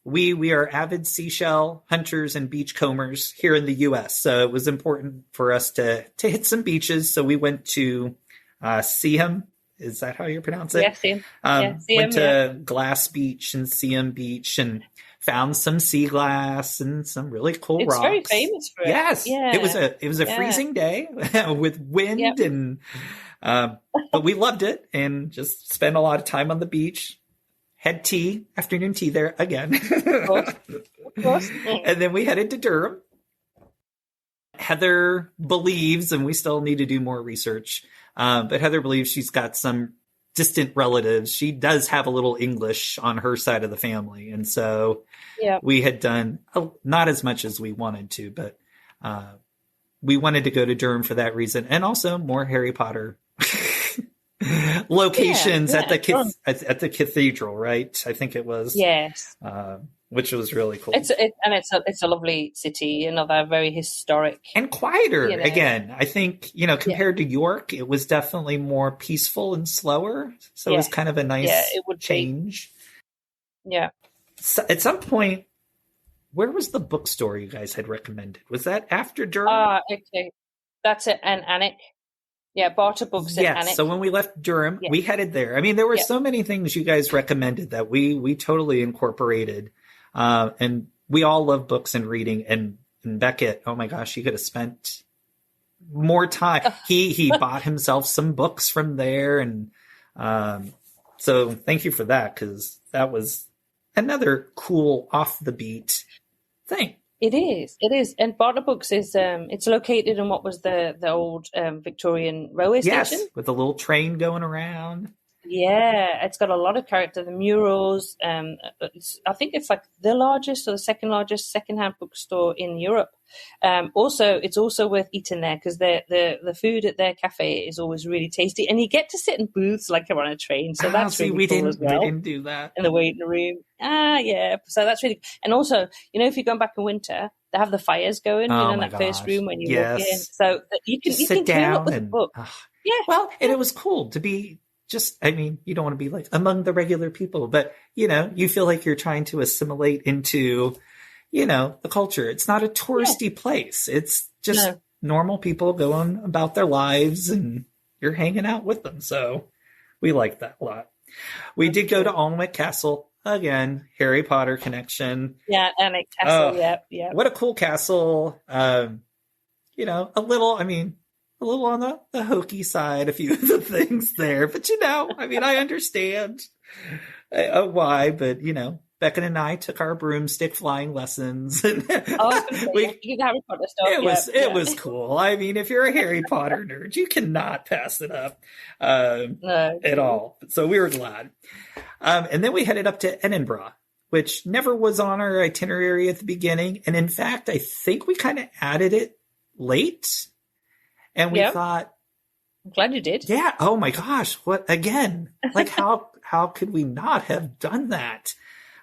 We are avid seashell hunters and beachcombers here in the U.S., so it was important for us to hit some beaches. So we went to Seaham. Is that how you pronounce it? Yeah, Seaham. Went to Glass Beach and Seaham Beach and found some sea glass and some really cool rocks. It's very famous for it. Yes, Yeah. It was a freezing day with wind and but we loved it and just spent a lot of time on the beach. Had afternoon tea there again. Of course. And then we headed to Durham. Heather believes, and we still need to do more research, but Heather believes she's got some distant relatives. She does have a little English on her side of the family. And so we had done not as much as we wanted to, but we wanted to go to Durham for that reason. And also more Harry Potter locations at the cathedral, right? I think it was. Yes. Which was really cool. It's a lovely city, another very historic and quieter. Again, I think compared to York, it was definitely more peaceful and slower. So it was kind of a nice change. Yeah. So at some point, where was the bookstore you guys had recommended? Was that after Durham? Okay, that's it. And Alnwick. Yeah, Barter Books in Alnwick. So when we left Durham, we headed there. I mean, there were so many things you guys recommended that we totally incorporated. And we all love books and reading. And Beckett, oh my gosh, he could have spent more time. He bought himself some books from there. And so thank you for that, because that was another cool off the beat thing. It is. And Barter Books is, it's located in what was the old Victorian railway station. Yes, with a little train going around. Yeah, it's got a lot of character. The murals, I think it's like the largest or the second largest secondhand bookstore in Europe. It's also worth eating there, because the food at their cafe is always really tasty, and you get to sit in booths like you're on a train. So that's really cool as well. We didn't do that in the waiting room. Yeah. So that's really, and also, if you're going back in winter, they have the fires going, in that first room when you walk in. So you can sit down up with a book. Yeah. Well, and it was cool to be. You don't want to be like among the regular people, but, you feel like you're trying to assimilate into, the culture. It's not a touristy place. It's just normal people going about their lives and you're hanging out with them. So we like that a lot. We did go to Alnwick Castle again, Harry Potter connection. Yeah. Alnwick Castle. Yeah. What a cool castle. A little on the hokey side, a few of the things there. But, I understand why. But, Beckett and I took our broomstick flying lessons. And you did Harry Potter stuff. It was cool. If you're a Harry Potter nerd, you cannot pass it up at all. So we were glad. And then we headed up to Edinburgh, which never was on our itinerary at the beginning. And in fact, I think we kind of added it late. And we thought, I'm glad you did. Yeah. Oh my gosh. What again? Like how could we not have done that?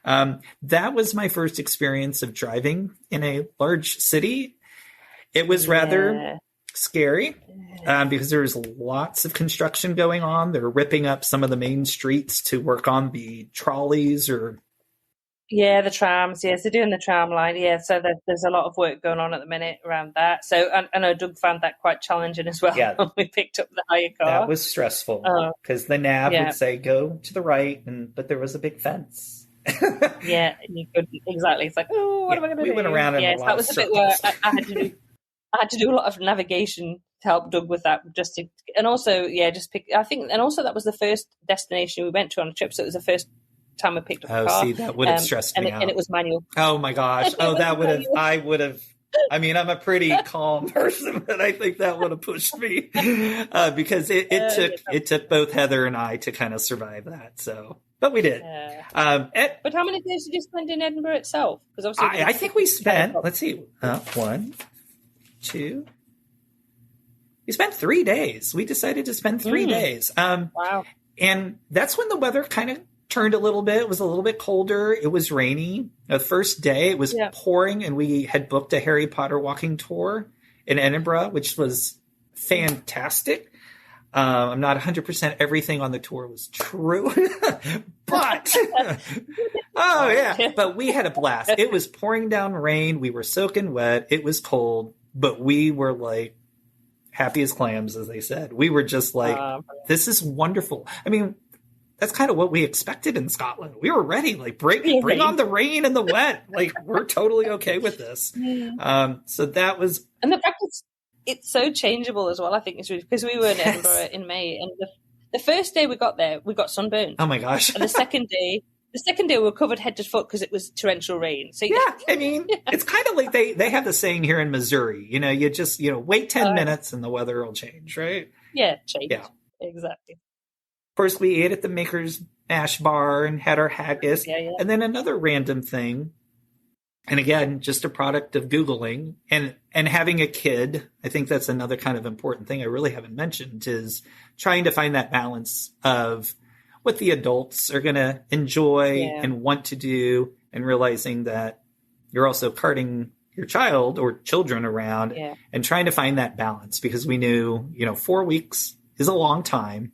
That was my first experience of driving in a large city. It was rather scary because there was lots of construction going on. They're ripping up some of the main streets to work on the trolleys or. Yeah, the trams. Yes, they're doing the tram line. Yeah, so there's a lot of work going on at the minute around that. So I know Doug found that quite challenging as well. Yeah. When we picked up the hire car. That was stressful because the nav would say go to the right, but there was a big fence. Yeah, you could exactly. It's like, what am I going to do? We went around in a lot that was of a bit where I had to do a lot of navigation to help Doug with that. And also that was the first destination we went to on a trip. So it was the first time I picked up a car. See, that would have stressed me out. And it was manual. Oh my gosh. That would have, I would have, I'm a pretty calm person, but I think that would have pushed me because it took both Heather and I to kind of survive that. So, but we did. But how many days did you spend in Edinburgh itself? Because I think we spent, let's see, 1, 2, we spent 3 days. We decided to spend 3 days. Wow. And that's when the weather kind of turned a little bit. It was a little bit colder. It was rainy. The first day it was pouring, and we had booked a Harry Potter walking tour. in Edinburgh, which was fantastic. I'm not 100% everything on the tour was true, but oh yeah, but we had a blast. It was pouring down rain. We were soaking wet. It was cold, but we were like happy as clams, as they said. We were just like, this is wonderful. I mean, that's kind of what we expected in Scotland. We were ready, like bring on the rain and the wet. Like we're totally okay with this. So that was, and the fact it's so changeable as well. I think it's really, because we were in Edinburgh in May, and the first day we got there, we got sunburned. Oh my gosh! And the second day we were covered head to foot because it was torrential rain. So yeah, I mean, it's kind of like they have the saying here in Missouri. You know, you just wait 10 minutes and the weather will change, right? Yeah, change. Yeah, exactly. Of course, we ate at the Maker's Mash Bar and had our haggis, and then another random thing. And again, just a product of Googling and having a kid. I think that's another kind of important thing I really haven't mentioned, is trying to find that balance of what the adults are going to enjoy and want to do, and realizing that you're also carting your child or children around and trying to find that balance, because we knew, 4 weeks is a long time.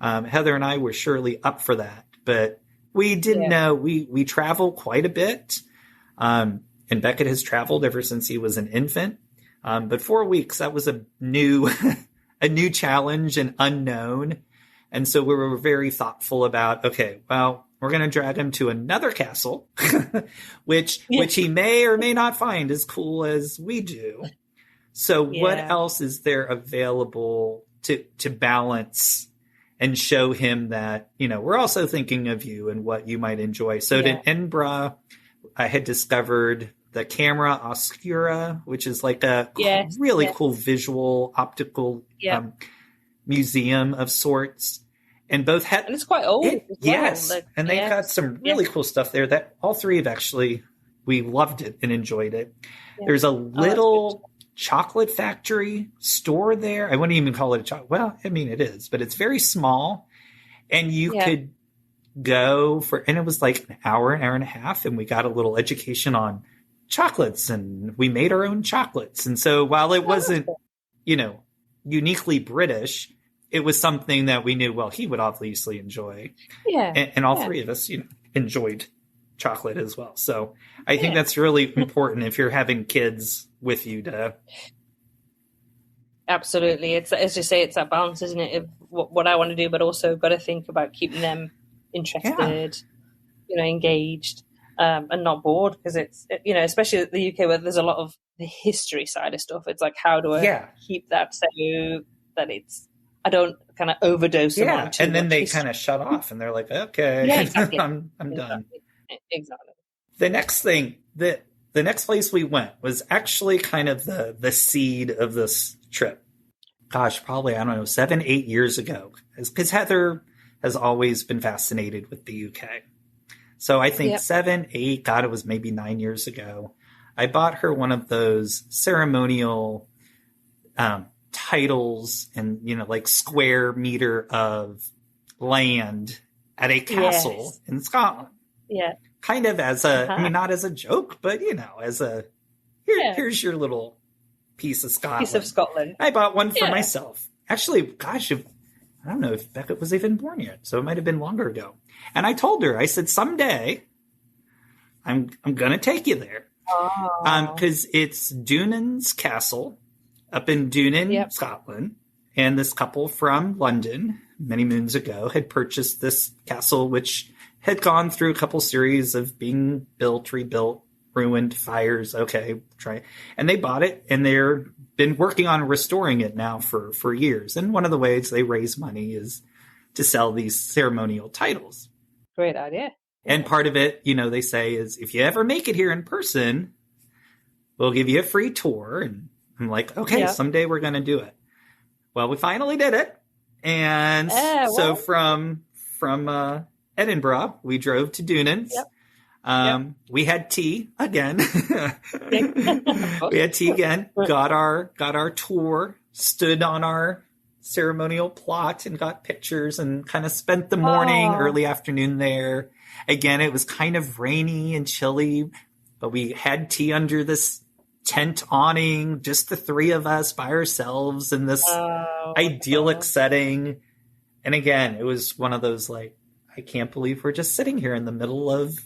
Heather and I were surely up for that, but we didn't know we travel quite a bit. And Beckett has traveled ever since he was an infant. But 4 weeks, that was a new challenge and unknown. And so we were very thoughtful about, okay, well, we're going to drag him to another castle, which he may or may not find as cool as we do. So what else is there available to balance and show him that, we're also thinking of you and what you might enjoy. So in Edinburgh, I had discovered the Camera Oscura, which is like a really cool visual optical museum of sorts. And both had, and it's quite old. Yes. Like, and they've got some really cool stuff there that all three have actually, we loved it and enjoyed it. Yeah. There's a little chocolate factory store there. I wouldn't even call it a chocolate. Well, I mean, it is, but it's very small, and you could go and it was like an hour and a half, and we got a little education on chocolates, and we made our own chocolates. And so while it wasn't, uniquely British, it was something that we knew, well, he would obviously enjoy. Yeah. And all three of us, enjoyed chocolate as well. So I think that's really important if you're having kids with you to. Absolutely. It's, as you say, it's that balance, isn't it? Of what I want to do, but also got to think about keeping them interested, engaged, and not bored, because it's, especially the UK where there's a lot of the history side of stuff. It's like, how do I keep that so that I don't kind of overdose them on too and then much they history. kind of shut off and they're like, okay, exactly. I'm done. Exactly. The next thing, the next place we went was actually kind of the seed of this trip. Gosh, probably, I don't know, 7-8 years ago, because Heather has always been fascinated with the UK. So I think 7, 8, God, it was maybe 9 years ago. I bought her one of those ceremonial titles and, like square meter of land at a castle in Scotland. Yeah. Kind of as I mean, not as a joke, but, as a, here's your little piece of Scotland. Piece of Scotland. I bought one for myself. Actually, gosh, I don't know if Beckett was even born yet, so it might have been longer ago. And I told her, I said, someday I'm going to take you there. Because it's Dunan's Castle up in Dunan, Scotland. And this couple from London many moons ago had purchased this castle, which had gone through a couple series of being built, rebuilt, ruined, fires. Okay, try. And they bought it, and they're been working on restoring it now for years. And one of the ways they raise money is to sell these ceremonial titles. Great idea. And part of it, they say is, if you ever make it here in person, we'll give you a free tour. And I'm like, okay, someday we're going to do it. Well, we finally did it. And so from Edinburgh, we drove to Dunans. We had tea again. We had tea again, got our tour, stood on our ceremonial plot and got pictures, and kind of spent the morning, early afternoon there. Again, it was kind of rainy and chilly, but we had tea under this tent awning, just the three of us by ourselves in this idyllic setting. And again, it was one of those like, I can't believe we're just sitting here in the middle of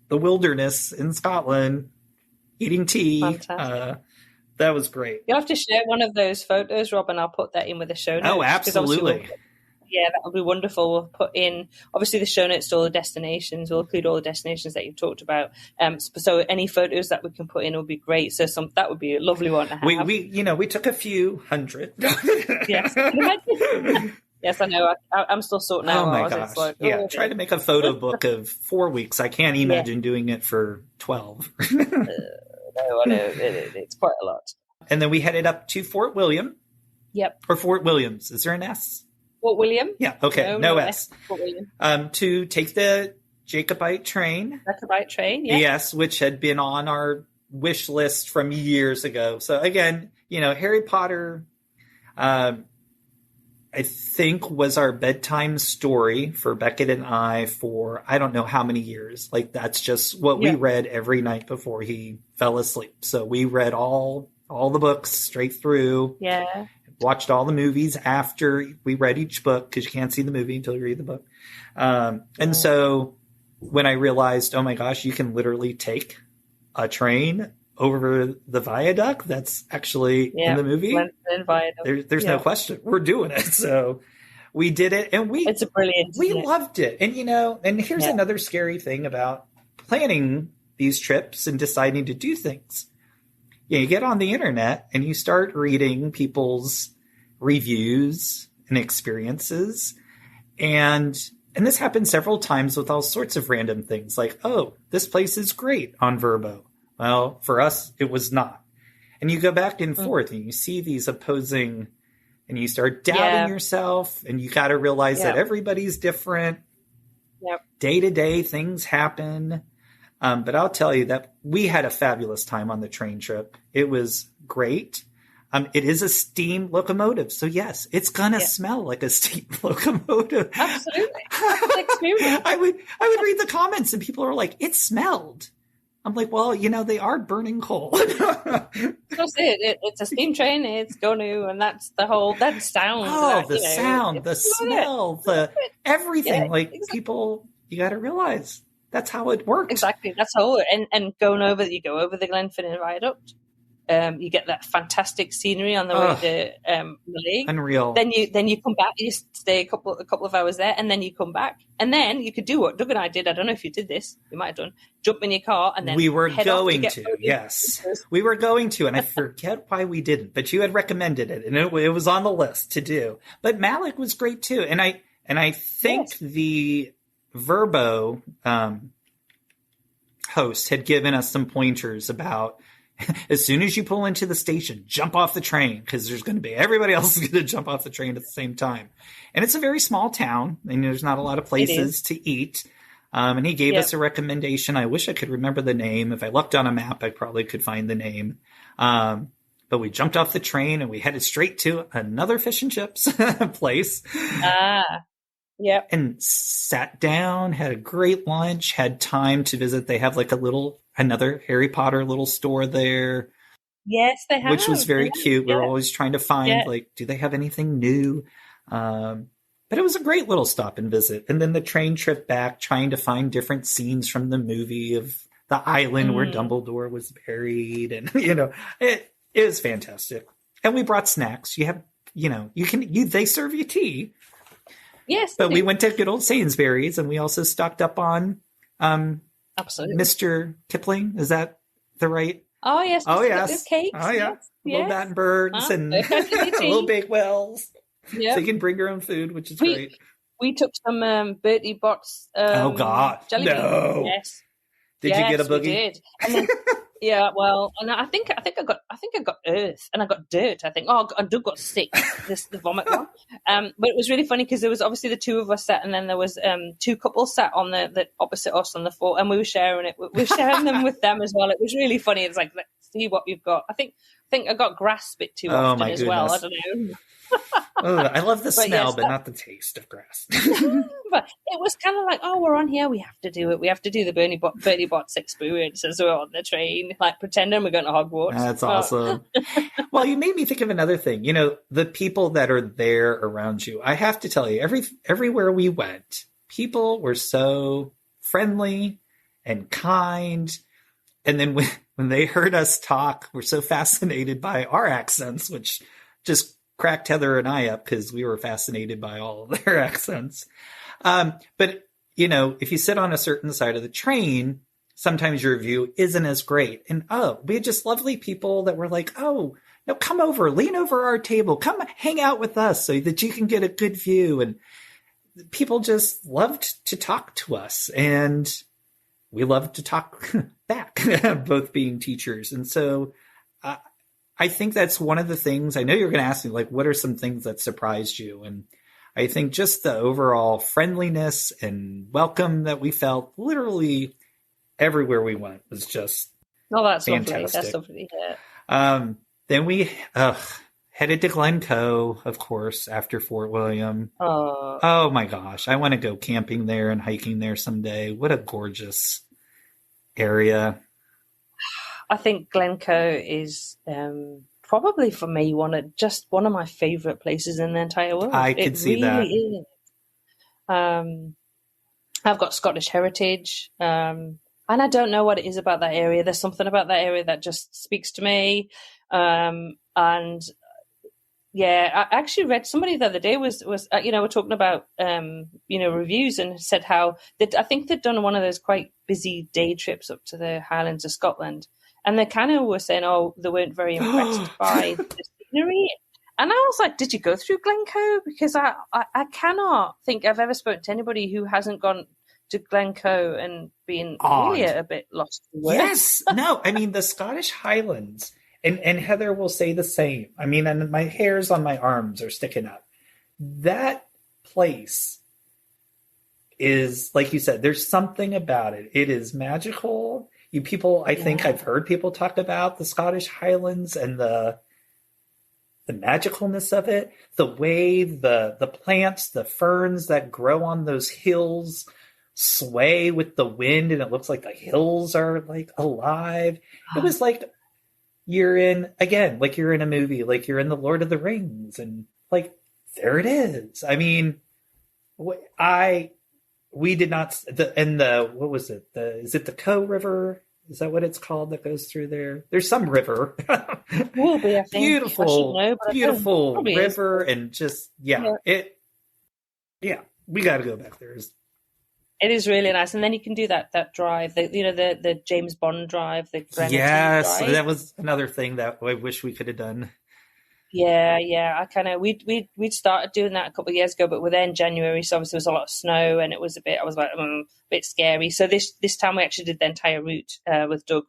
the wilderness in Scotland eating tea. That was great. You'll have to share one of those photos, Rob, and I'll put that in with the show notes. Oh, absolutely. Yeah, that would be wonderful. We'll put in, obviously, the show notes to all the destinations. We'll include all the destinations that you've talked about. So any photos that we can put in will be great. So that would be a lovely one to have. We took a few hundred. Yes. Yes, I know. I'm still sorting out. Oh, my gosh. It's like, try to make a photo book of 4 weeks. I can't imagine doing it for 12. No, I know. It's quite a lot. And then we headed up to Fort William. Yep. Or Fort Williams. Is there an S? Fort William? Yeah, okay. No S. Fort William. To take the Jacobite train. Jacobite train, yeah. Yes, which had been on our wish list from years ago. So again, Harry Potter, I think was our bedtime story for Beckett and I for I don't know how many years. Like that's just what we read every night before he fell asleep. So we read all the books straight through. Yeah. Watched all the movies after we read each book because you can't see the movie until you read the book. And so when I realized, oh my gosh, you can literally take a train over the viaduct that's actually in the movie. There's no question. We're doing it. So we did it, and it's a brilliant. We loved it. And and here's another scary thing about planning these trips and deciding to do things. You get on the internet and you start reading people's reviews and experiences, and this happened several times with all sorts of random things like, oh, this place is great on Vrbo. Well, for us, it was not. And you go back and forth and you see these opposing, and you start doubting yourself, and you got to realize that everybody's different. Yep. Day to day things happen. But I'll tell you that we had a fabulous time on the train trip. It was great. It is a steam locomotive. So yes, it's going to smell like a steam locomotive. Absolutely. I would read the comments and people are like, it smelled. I'm like, well, they are burning coal. That's it. It's a steam train. It's going to, and that's that sound. Oh, the sound, the smell, everything. People, you got to realize that's how it works. Exactly. That's how and you go over the Glenfinnan Viaduct. You get that fantastic scenery on the way to Malig. Unreal. Then you come back. You stay a couple of hours there, and then you come back, and then you could do what Doug and I did. I don't know if you did this. You might have done. Jump in your car, and then we were going to. Yes, we were going to, and I forget why we didn't. But you had recommended it, and it was on the list to do. But Malik was great too, and I think the Vrbo host had given us some pointers about. As soon as you pull into the station, jump off the train because there's going to be everybody else is going to jump off the train at the same time. And it's a very small town and there's not a lot of places to eat. And he gave us a recommendation. I wish I could remember the name. If I looked on a map, I probably could find the name. But we jumped off the train and we headed straight to another fish and chips place. Yeah. And sat down, had a great lunch, had time to visit. They have like another Harry Potter little store there. Yes, they have. Which was very cute. We're always trying to find, do they have anything new? But it was a great little stop and visit. And then the train trip back, trying to find different scenes from the movie of the island where Dumbledore was buried. And, it was fantastic. And we brought snacks. You have, they serve you tea. Yes. But we went to good old Sainsbury's and we also stocked up on absolutely Mr. Kipling. Is that the right? Oh, yes. Oh, yes. Cakes. Oh, yeah. Little Battenbergs and little Bakewells. Yep. So you can bring your own food, which is great. We took some Bertie Bott's oh, God. Jelly no. Beans. Yes. Did you get a boogie? We did. And then, and I think I got earth and I got dirt. I think. And Doug got sick. The vomit one. But it was really funny because there was obviously the two of us sat, and then there was two couples sat on the opposite us on the floor, and we were sharing it. We were sharing them with them as well. It was really funny. It's like, let's see what we've got. I think I got grass bit too often as well. I don't know. I love the smell, but not the taste of grass. But it was kind of like, we're on here. We have to do it. We have to do the Bertie Bott's experience as we're on the train. train, like pretending we're going to Hogwarts. That's awesome. Well, you made me think of another thing. You know, the people that are there around you. I have to tell you, everywhere we went, people were so friendly and kind. And then when they heard us talk, were so fascinated by our accents, which just cracked Heather and I up because we were fascinated by all of their accents. But, you know, if you sit on a certain side of the train, sometimes your view isn't as great. And, we had just lovely people that were like, oh, no, come over, lean over our table, come hang out with us so that you can get a good view. And people just loved to talk to us. And we loved to talk back, both being teachers. And so I think that's one of the things. I know you're going to ask me, like, what are some things that surprised you? And I think just the overall friendliness and welcome that we felt literally everywhere we went was just that's fantastic. Lovely. That's lovely. Yeah. Then we headed to Glencoe, of course, after Fort William. Oh my gosh. I want to go camping there and hiking there someday. What a gorgeous area. I think Glencoe is probably for me one of my favorite places in the entire world. I could see that. Is. I've got Scottish heritage, and I don't know what it is about that area. There's something about that area that just speaks to me. And yeah, I actually read somebody the other day was we're talking about reviews, and said how I think they'd done one of those quite busy day trips up to the Highlands of Scotland. And they kind of were saying, they weren't very impressed by the scenery. And I was like, did you go through Glencoe? Because I cannot think I've ever spoken to anybody who hasn't gone to Glencoe and been really a bit lost for words. Yes. No, I mean, the Scottish Highlands, and Heather will say the same. I mean, and my hairs on my arms are sticking up. That place is, like you said, there's something about it. It is magical. I think I've heard people talk about the Scottish Highlands and the magicalness of it, the way the plants, the ferns that grow on those hills sway with the wind, and it looks like the hills are like alive. It was like you're in a movie, like you're in the Lord of the Rings, and like there it is. I mean, we did not, what was it? Is it the Co River? Is that what it's called that goes through there? There's some river. Will be, I think. Beautiful river. And just, we got to go back there. It is really nice. And then you can do that drive, the James Bond drive, the Grenadine drive. That was another thing that I wish we could have done. Yeah. We'd started doing that a couple of years ago, but we're there in January, so obviously there was a lot of snow, and I was like, a bit scary. So this time we actually did the entire route with Doug.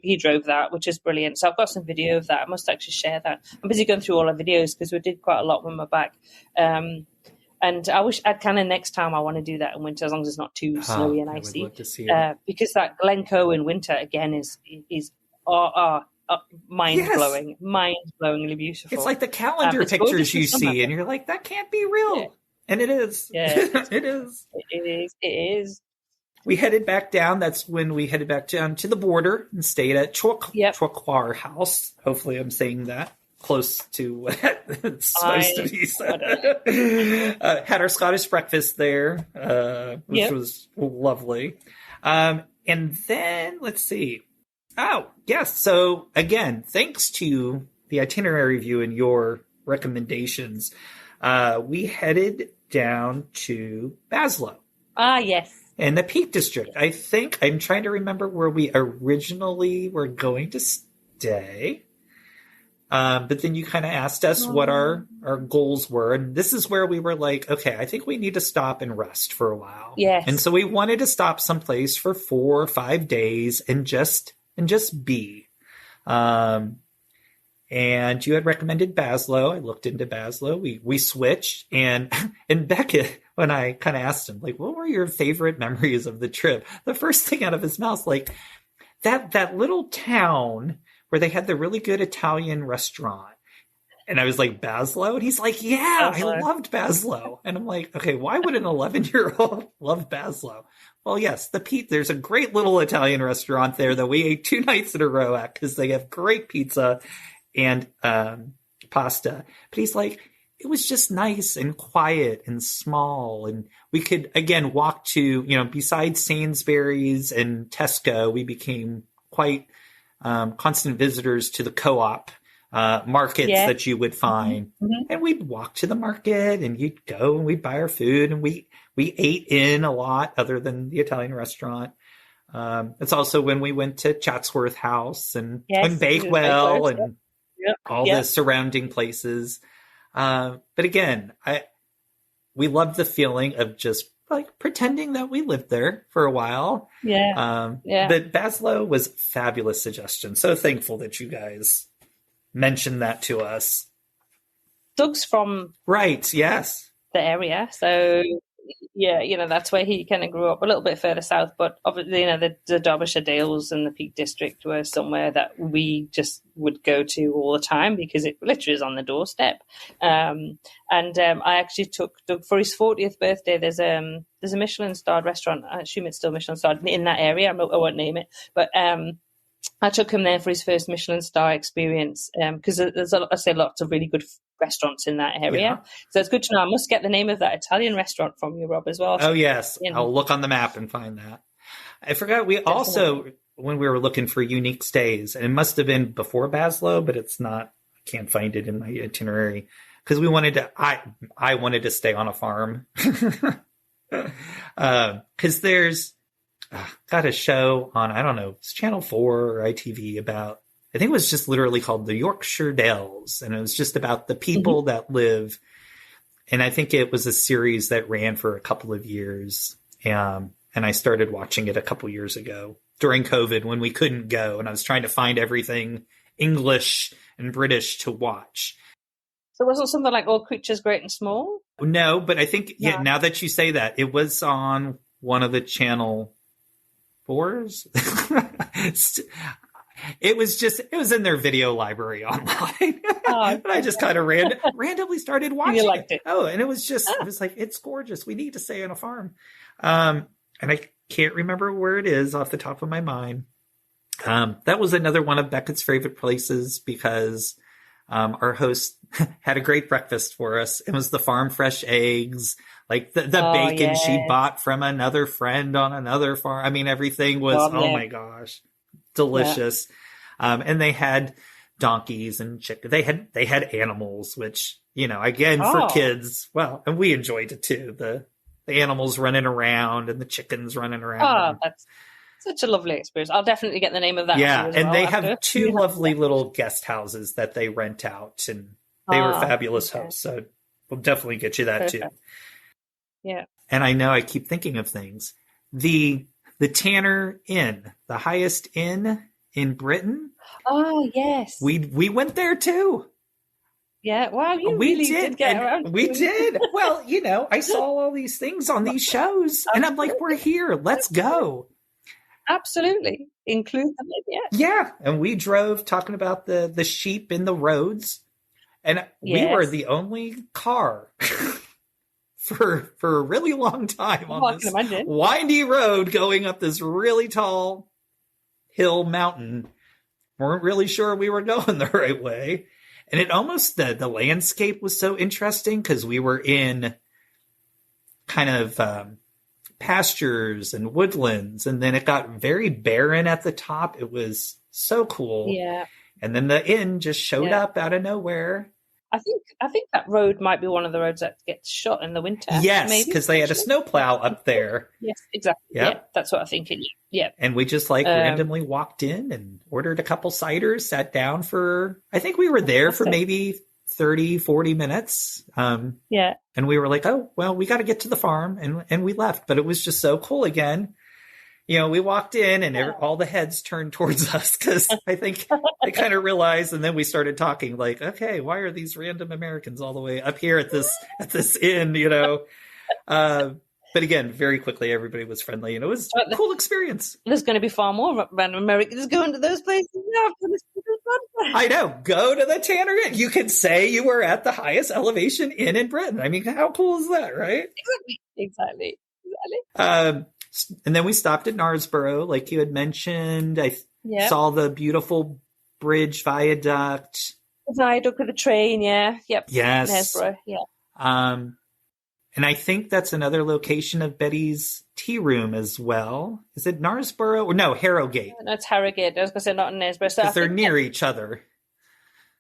He drove that, which is brilliant. So I've got some video of that. I must actually share that. I'm busy going through all our videos because we did quite a lot when we're back. And I wish I'd next time I want to do that in winter, as long as it's not too snowy and icy. I would love to see it. Because that Glencoe in winter again is mind-blowingly beautiful. It's like the calendar pictures you see, and you're like, that can't be real. Yeah. And it is. Yeah. It is. It is. We headed back down. That's when we headed back down to the border and stayed at Choquar House. Hopefully I'm saying that close to what it's supposed to be. So. Had our Scottish breakfast there, which was lovely. And then, let's see. Oh, yes. So again, thanks to the itinerary review and your recommendations, we headed down to Baslow. Yes. And the Peak District. I think I'm trying to remember where we originally were going to stay. But then you kind of asked us what our goals were. And this is where we were like, okay, I think we need to stop and rest for a while. Yes. And so we wanted to stop someplace for 4 or 5 days and just be. And you had recommended Baslow. I looked into Baslow. We switched, and Beckett, when I kind of asked him, like, what were your favorite memories of the trip? The first thing out of his mouth, like that little town where they had the really good Italian restaurant. And I was like, Baslo? And he's like, yeah, I loved Baslo. And I'm like, okay, why would an 11-year-old love Baslo? Well, yes, there's a great little Italian restaurant there that we ate 2 nights in a row at because they have great pizza and pasta. But he's like, it was just nice and quiet and small. And we could, again, walk to, besides Sainsbury's and Tesco, we became quite constant visitors to the co-op markets that you would find. Mm-hmm. And we'd walk to the market and you'd go and we'd buy our food and we ate in a lot other than the Italian restaurant. It's also when we went to Chatsworth House and Bakewell and all the surrounding places. But again, we loved the feeling of just like pretending that we lived there for a while. But Baslo was a fabulous suggestion. So thankful that you guys mentioned that to us. Doug's from the area, so that's where he kind of grew up, a little bit further south. But obviously, the Derbyshire Dales and the Peak District were somewhere that we just would go to all the time because it literally is on the doorstep. And I actually took Doug for his 40th birthday. There's a Michelin-starred restaurant. I assume it's still Michelin-starred in that area. I won't name it, but I took him there for his first Michelin star experience because there's lots of really good restaurants in that area. Yeah. So it's good to know. I must get the name of that Italian restaurant from you, Rob, as well. Oh, yes. I'll look on the map and find that. I forgot we also, when we were looking for unique stays, and it must have been before Baslo, but it's not, I can't find it in my itinerary, because we wanted to, I wanted to stay on a farm. Because there's, got a show on, I don't know, it's Channel 4 or ITV about, I think it was just literally called the Yorkshire Dales. And it was just about the people that live. And I think it was a series that ran for a couple of years. And I started watching it a couple years ago during COVID when we couldn't go. And I was trying to find everything English and British to watch. So was it something like All Creatures Great and Small? No, but I think, now that you say that, it was on one of the Channel 4s. It was in their video library online. But I just kind of randomly started watching you liked it. Oh, and it was like, it's gorgeous. We need to stay on a farm. And I can't remember where it is off the top of my mind. That was another one of Beckett's favorite places because our host had a great breakfast for us. It was the farm fresh eggs, like the bacon she bought from another friend on another farm. I mean, everything was, my gosh, delicious. Yeah. And they had donkeys and chicken. They had animals, which, again, for kids, well, and we enjoyed it too. The animals running around and the chickens running around. Oh, that's such a lovely experience. I'll definitely get the name of that. Yeah. And they have 2 lovely little guest houses that they rent out, and they were fabulous hosts. So we'll definitely get you that too. Yeah. And I know I keep thinking of things. The Tanner Inn, the highest inn in Britain. Oh, yes. We went there too. Yeah. Wow. You really did get around. We did. Well, I saw all these things on these shows and I'm like, we're here. Let's go. Absolutely. Include them in, Yeah. And we drove talking about the sheep in the roads. And we were the only car for a really long time on this windy road going up this really tall hill mountain. Weren't really sure we were going the right way. And it almost, the landscape was so interesting because we were in kind of pastures and woodlands, and then it got very barren at the top. It was so cool. Yeah. And then the inn just showed up out of nowhere. I think that road might be one of the roads that gets shut in the winter. Yes, because they had a snowplow up there. Yes, exactly. Yep. Yeah, that's what I'm thinking. Yeah. And we just randomly walked in and ordered a couple ciders, sat down for, I think we were there for maybe 30, 40 minutes. Yeah. And we were like, oh, well, we got to get to the farm. And we left. But it was just so cool again. We walked in and all the heads turned towards us because I think they kind of realized, and then we started talking like, okay, why are these random Americans all the way up here at this inn, But But again, very quickly, everybody was friendly, and it was a cool experience. There's going to be far more random Americans going to those places now after this podcast. I know. Go to the Tanner Inn. You can say you were at the highest elevation inn in Britain. I mean, how cool is that, right? Exactly. And then we stopped at Knaresborough, like you had mentioned. I saw the beautiful bridge viaduct. The viaduct of the train, yeah. Yep. Yes. Knaresborough, yeah. And I think that's another location of Betty's tea room as well. Is it Knaresborough? Or no, Harrogate. No, it's Harrogate. I was going to say not in Knaresborough. So they're near each other.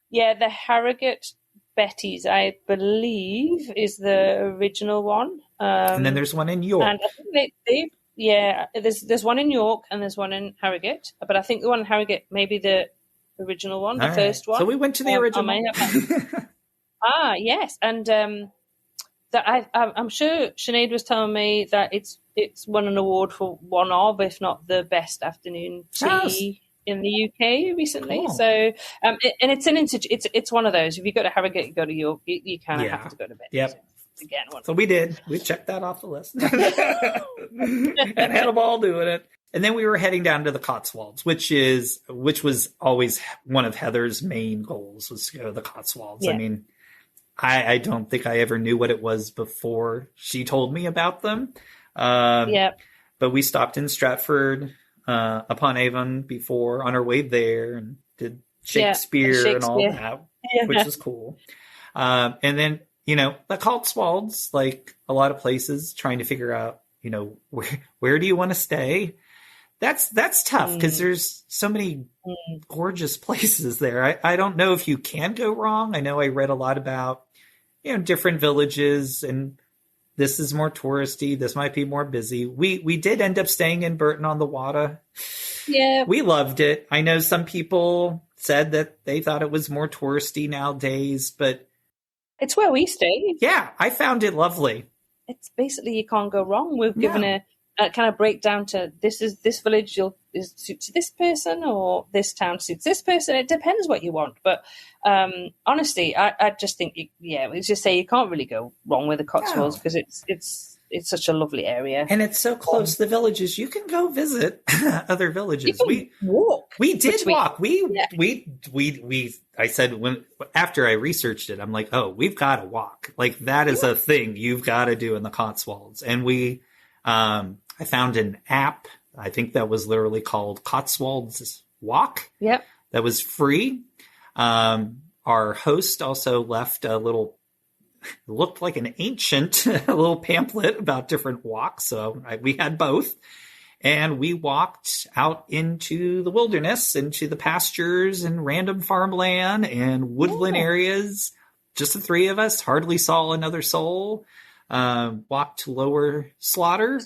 Yeah, the Harrogate Betty's, I believe, is the original one. And then there's one in York. And I think there's one in York and there's one in Harrogate. But I think the one in Harrogate may be the original one, the first one. So we went to the original. Yes. And I'm sure Sinead was telling me that it's won an award for one of, if not the best afternoon tea in the UK recently. Cool. So, and it's one of those. If you go to Harrogate, you go to York, you kind of have to go to bed. Yep. Again, so we did. We checked that off the list and had a ball doing it. And then we were heading down to the Cotswolds, which was always one of Heather's main goals, was to go to the Cotswolds. Yeah. I mean, I don't think I ever knew what it was before she told me about them. But we stopped in Stratford upon Avon before on our way there and did Shakespeare and all that, which was cool. And then, the Cotswolds, like a lot of places, trying to figure out, where do you want to stay? That's tough because there's so many gorgeous places there. I don't know if you can go wrong. I know I read a lot about, different villages, and this is more touristy. This might be more busy. We did end up staying in Burton on the Water. Yeah. We loved it. I know some people said that they thought it was more touristy nowadays, but it's where we stay. Yeah, I found it lovely. It's basically, you can't go wrong. We've given a kind of breakdown to this village suits this person, or this town suits this person. It depends what you want. But honestly, I just think, we just say you can't really go wrong with the Cotswolds because it's such a lovely area. And it's so close to the villages. You can go visit other villages. We walk. We did walk. I said after I researched it, I'm like, oh, we've got to walk. Like that is a thing you've got to do in the Cotswolds. And I found an app. I think that was literally called Cotswolds Walk. Yep. That was free. Our host also left a little, looked like an ancient little pamphlet about different walks. So we had both. And we walked out into the wilderness, into the pastures and random farmland and woodland areas. Just the three of us, hardly saw another soul. Walked to Lower Slaughter.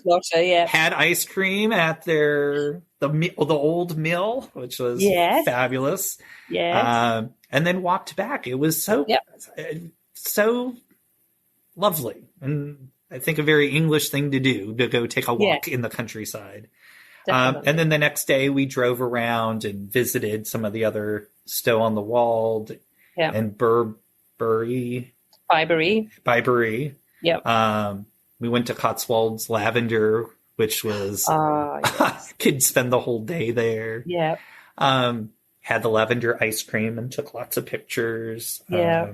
Had ice cream at the old mill, which was fabulous. Yes. And then walked back. It was so lovely, and I think a very English thing to do, to go take a walk in the countryside. And then the next day we drove around and visited some of the other Stow on the Wald and Bibury. Yep. We went to Cotswolds Lavender, which was could spend the whole day there. Yeah. Had the lavender ice cream and took lots of pictures. Yeah.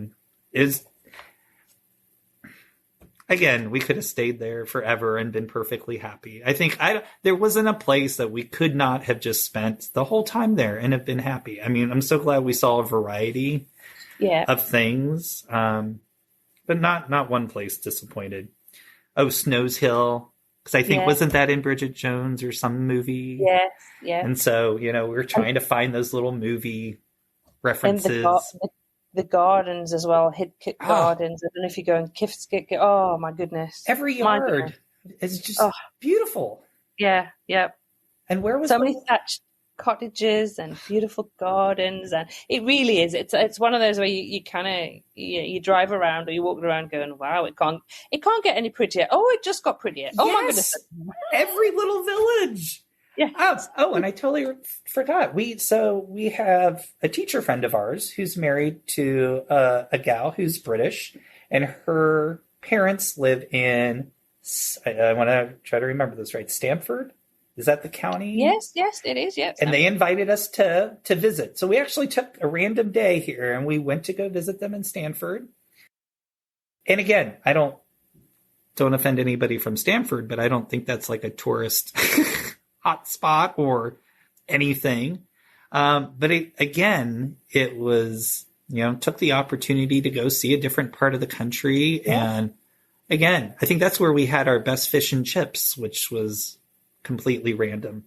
Again, we could have stayed there forever and been perfectly happy. I think there wasn't a place that we could not have just spent the whole time there and have been happy. I mean, I'm so glad we saw a variety of things, but not one place disappointed. Oh, Snow's Hill, because I think wasn't that in Bridget Jones or some movie? Yes, yeah. And so, we were trying to find those little movie references. And the gardens as well, Hidcote Gardens. I don't know if you go in Kifskit. Oh my goodness! Every yard is just beautiful. Yeah, yeah. And where was so many thatched cottages and beautiful gardens, and it really is. It's one of those where you kind of you drive around or you walk around going, wow, it can't get any prettier. Oh, it just got prettier. Oh my goodness! Every little village. Yeah. And I totally forgot. We have a teacher friend of ours who's married to a gal who's British, and her parents live in I want to try to remember this right. Stanford? Is that the county? Yes, it is. Yes. And they invited us to visit. So we actually took a random day here and we went to go visit them in Stanford. And again, I don't offend anybody from Stanford, but I don't think that's like a tourist hotspot or anything. But it was, took the opportunity to go see a different part of the country. Yeah. And again, I think that's where we had our best fish and chips, which was completely random.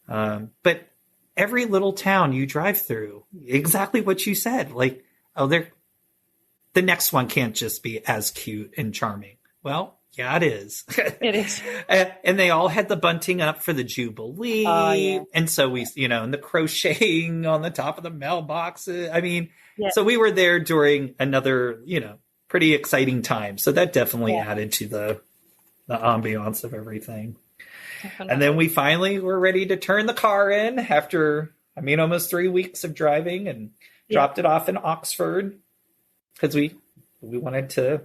But every little town you drive through, exactly what you said, like, the next one can't just be as cute and charming. Well, yeah, it is. It is. And they all had the bunting up for the Jubilee. Yeah. And so we, and the crocheting on the top of the mailboxes. I mean, So we were there during another, pretty exciting time. So that definitely added to the ambiance of everything. Definitely. And then we finally were ready to turn the car in after, almost 3 weeks of driving, and dropped it off in Oxford because we wanted to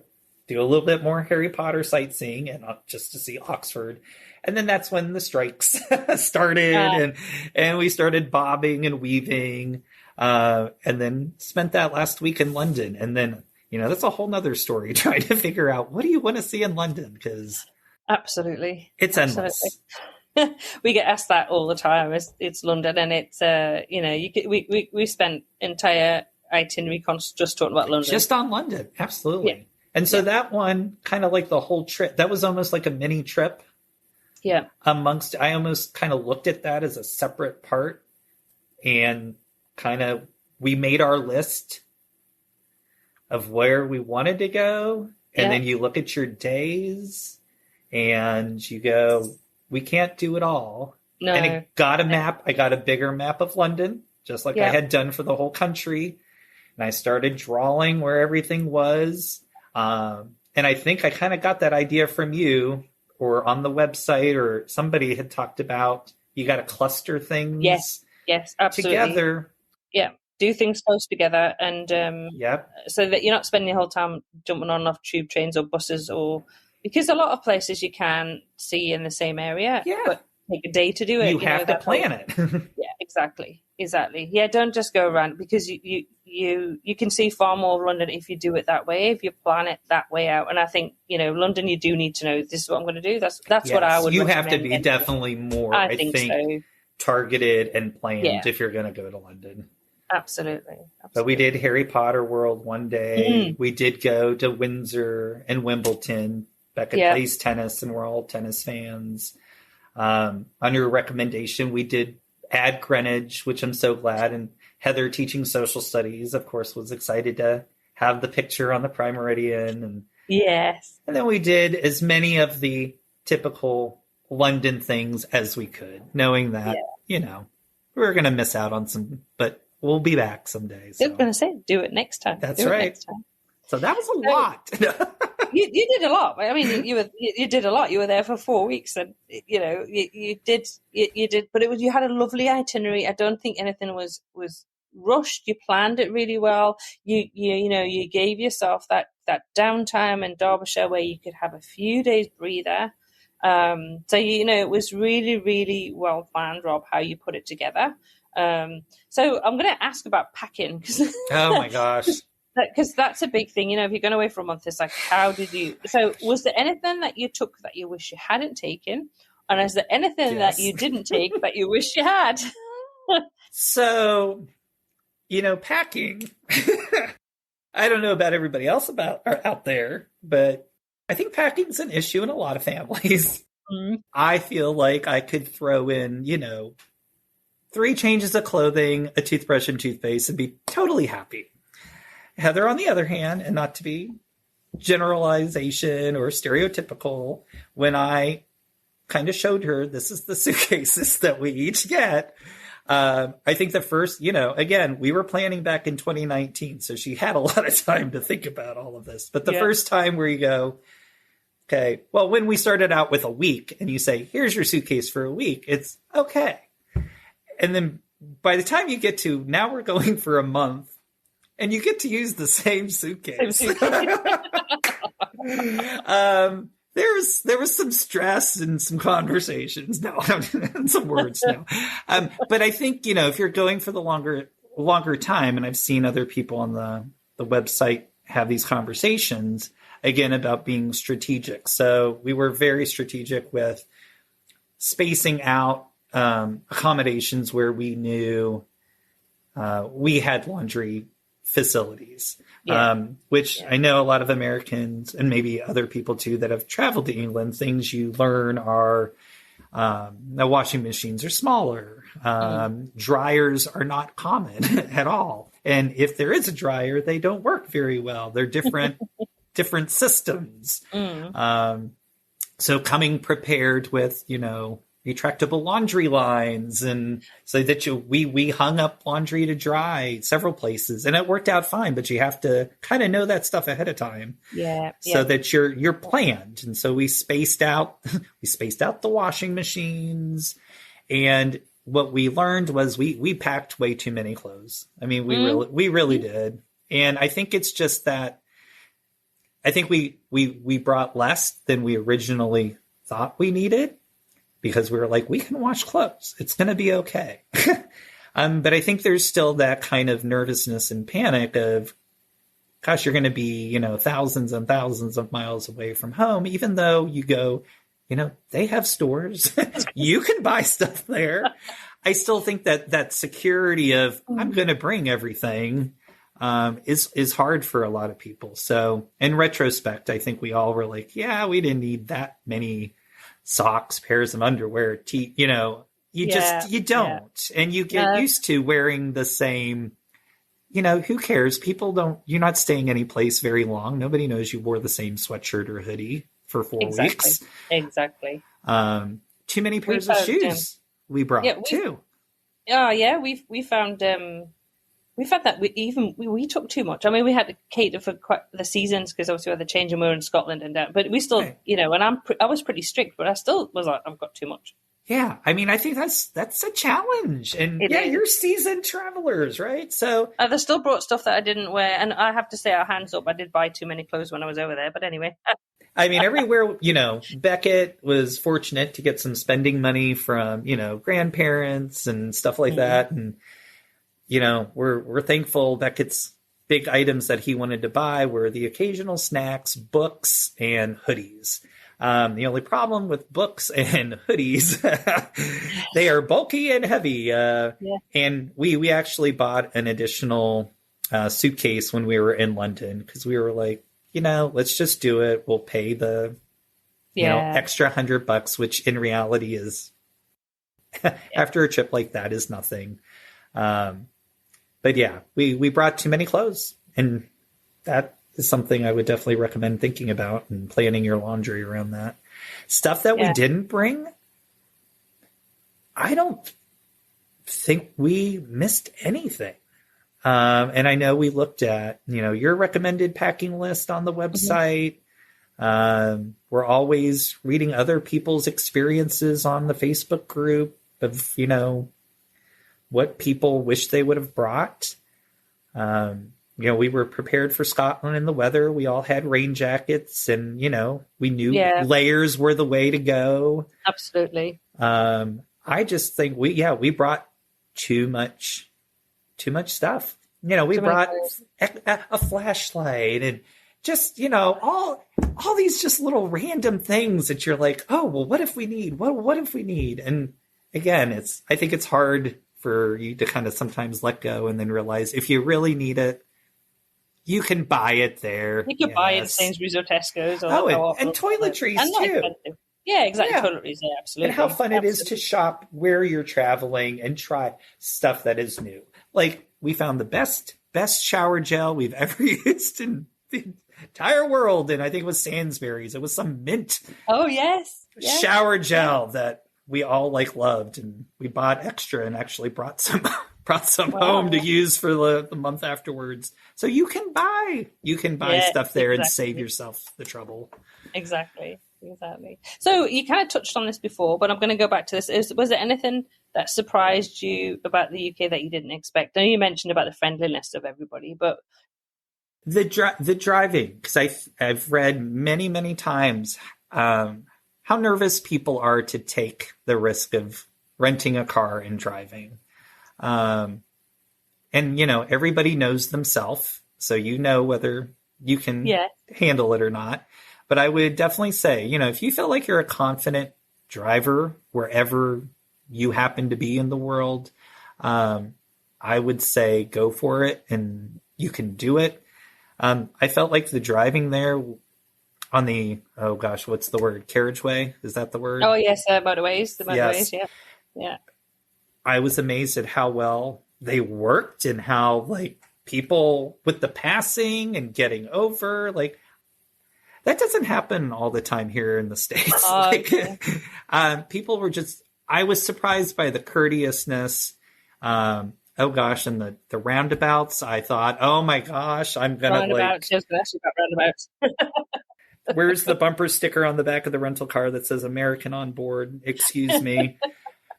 do a little bit more Harry Potter sightseeing and not just to see Oxford. And then that's when the strikes started and we started bobbing and weaving, and then spent that last week in London. And then, that's a whole nother story, trying to figure out what do you want to see in London? Because absolutely, it's endless. We get asked that all the time. It's London, and it's we spent entire itinerary just talking about London, just on London. Absolutely. Yeah. And so that one, kind of like the whole trip, that was almost like a mini trip. Yeah. I almost kind of looked at that as a separate part, and we made our list of where we wanted to go. And then you look at your days and you go, we can't do it all. No. And I got a map. I got a bigger map of London, just like I had done for the whole country. And I started drawing where everything was. And I think I kind of got that idea from you, or on the website, or somebody had talked about, you got to cluster things. Yes, absolutely. Together. Yeah. Do things close together, and so that you're not spending your whole time jumping on and off tube trains or buses, or because a lot of places you can see in the same area, but take a day to do it. You have to plan it. Yeah, exactly. Yeah, don't just go around, because you can see far more of London if you do it that way, if you plan it that way out. And I think, London, you do need to know, this is what I'm going to do. That's what I would. You have to be definitely more, I think so, targeted and planned if you're going to go to London. Absolutely. But we did Harry Potter World one day. We did go to Windsor and Wimbledon. Becca plays tennis, and we're all tennis fans. On your recommendation, we did add Greenwich, which I'm so glad. And Heather, teaching social studies, of course, was excited to have the picture on the Prime Meridian. And and then we did as many of the typical London things as we could, knowing that, we were going to miss out on some, but we'll be back someday. So. I was going to say, do it next time. That's right. So that was a lot. You did a lot. I mean, you did a lot. You were there for 4 weeks, and you did. But you had a lovely itinerary. I don't think anything was rushed. You planned it really well. You gave yourself that downtime in Derbyshire where you could have a few days breather. So it was really, really well planned, Rob, how you put it together. So I'm going to ask about packing. Oh my gosh. Because that's a big thing, if you're going away for a month, it's like, how did you? So, was there anything that you took that you wish you hadn't taken, and is there anything that you didn't take that you wish you had? So, packing. I don't know about everybody else out there, but I think packing's an issue in a lot of families. Mm-hmm. I feel like I could throw in, 3 changes of clothing, a toothbrush, and toothpaste, and be totally happy. Heather, on the other hand, and not to be generalization or stereotypical, when I kind of showed her this is the suitcases that we each get, I think the first, again, we were planning back in 2019, so she had a lot of time to think about all of this. But the first time where you go, okay, well, when we started out with a week and you say, here's your suitcase for a week, it's okay. And then by the time you get to now we're going for a month, and you get to use the same suitcase. Then there was some stress and some conversations. No, and some words. No, but I think if you're going for the longer time, and I've seen other people on the website have these conversations again about being strategic. So we were very strategic with spacing out accommodations where we knew we had laundry facilities, which I know a lot of Americans and maybe other people too that have traveled to England, things you learn are the washing machines are smaller. Dryers are not common at all. And if there is a dryer, they don't work very well. They're different systems. So coming prepared with, retractable laundry lines, and so that we hung up laundry to dry several places, and it worked out fine, but you have to kind of know that stuff ahead of time. So that you're planned. And so we spaced out the washing machines, and what we learned was we packed way too many clothes. I mean, we really did. And I think it's just that I think we brought less than we originally thought we needed, because we were like, we can wash clothes. It's going to be okay. But I think there's still that kind of nervousness and panic of, gosh, you're going to be, thousands and thousands of miles away from home, even though you go, they have stores. You can buy stuff there. I still think that security of I'm going to bring everything is hard for a lot of people. So in retrospect, I think we all were like, yeah, we didn't need that many socks, pairs of underwear, you don't. And you get used to wearing the same, who cares? You're not staying any place very long. Nobody knows you wore the same sweatshirt or hoodie for 4 weeks. Exactly. Too many pairs of shoes we brought too. Oh yeah. We found that we took too much. I mean, we had to cater for quite the seasons because obviously we had the change and we were in Scotland and that. But we still, and I was pretty strict, but I still was like, I've got too much. Yeah, I mean, I think that's a challenge, and you're seasoned travelers, right? So they still brought stuff that I didn't wear, and I have to say, our hands up, I did buy too many clothes when I was over there. But anyway, I mean, everywhere, Beckett was fortunate to get some spending money from grandparents and stuff like that, and we're thankful. Beckett's big items that he wanted to buy were the occasional snacks, books, and hoodies. The only problem with books and hoodies, they are bulky and heavy. And we actually bought an additional suitcase when we were in London because we were like, let's just do it. We'll pay the extra $100, which in reality is after a trip like that is nothing. But yeah, we brought too many clothes, and that is something I would definitely recommend thinking about and planning your laundry around that. Stuff that we didn't bring, I don't think we missed anything. And I know we looked at, your recommended packing list on the website. We're always reading other people's experiences on the Facebook group of, what people wish they would have brought. We were prepared for Scotland and the weather. We all had rain jackets and, we knew layers were the way to go. Absolutely. I just think we brought too much stuff. We brought a flashlight and just, all these just little random things that you're like, oh, well, what if we need? What if we need? And again, I think it's hard for you to kind of sometimes let go and then realize if you really need it, you can buy it there. You can buy it at Sainsbury's or Tesco's. And toiletries too. Expensive. Yeah, exactly. Yeah. Toiletries, yeah, absolutely. And how fun it is to shop where you're traveling and try stuff that is new. Like we found the best shower gel we've ever used in the entire world, and I think it was Sainsbury's. It was some mint. Oh yes. Shower gel that we all loved, and we bought extra and actually brought some home to use for the month afterwards. So you can buy stuff there and save yourself the trouble. Exactly. So you kind of touched on this before, but I'm going to go back to this. Was there anything that surprised you about the UK that you didn't expect? I know you mentioned about the friendliness of everybody, but the driving, because I've read many times how nervous people are to take the risk of renting a car and driving. And, everybody knows themselves, so whether you can handle it or not. But I would definitely say, if you feel like you're a confident driver wherever you happen to be in the world, I would say go for it, and you can do it. I felt like the driving there on the, oh gosh, what's the word? Carriageway? Is that the word? Oh, yes, motorways. The motorways, yes. Yeah. I was amazed at how well they worked and how, people with the passing and getting over, that doesn't happen all the time here in the States. Okay. People were I was surprised by the courteousness. And the roundabouts, I thought, oh my gosh, I'm going to roundabouts. I was going to ask you about roundabouts. Where's the bumper sticker on the back of the rental car that says American on board? Excuse me.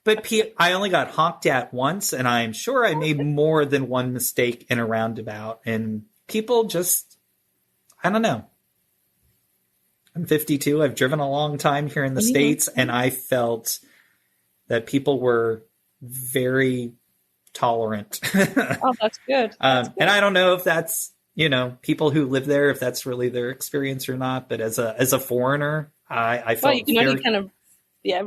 But I only got honked at once, and I'm sure I made more than one mistake in a roundabout. And people I don't know. I'm 52. I've driven a long time here in the States, and I felt that people were very tolerant. Oh, that's good. And I don't know if that's, people who live there, if that's really their experience or not. But as a foreigner, I felt you can only kind of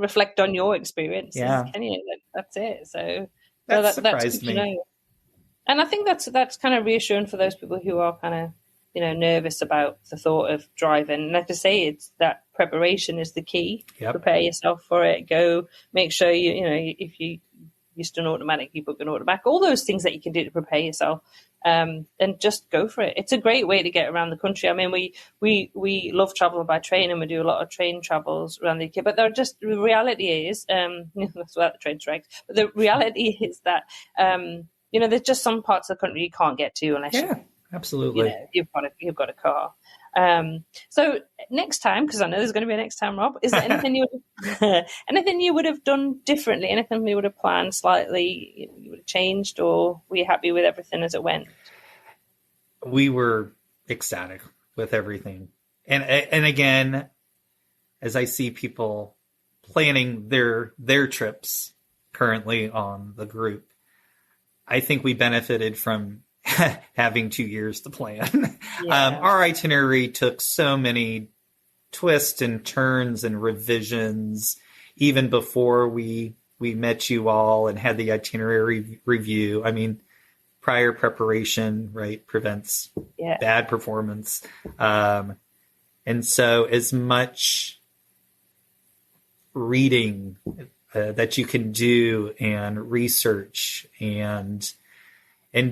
reflect on your experience. Yeah. Can you? That's it. So that that's surprised good me. To know. And I think that's kind of reassuring for those people who are kind of, nervous about the thought of driving. Like I say, it's that preparation is the key. Yep. Prepare yourself for it. Go make sure if you used an automatic, you book an automatic. All those things that you can do to prepare yourself, and just go for it. It's a great way to get around the country. I mean, we love traveling by train, and we do a lot of train travels around the UK. But the reality is, that's without the train strikes. But the reality is that there's just some parts of the country you can't get to unless absolutely. You've got a car. So next time, because I know there's going to be a next time, Rob, is there anything you would have done differently? Anything you would have planned slightly, you would have changed, or were you happy with everything as it went? We were ecstatic with everything, and again, as I see people planning their trips currently on the group, I think we benefited from having 2 years to plan. Yeah. Our itinerary took so many twists and turns and revisions, even before we met you all and had the itinerary review. I mean, prior preparation, right, prevents bad performance. And so as much reading that you can do and research and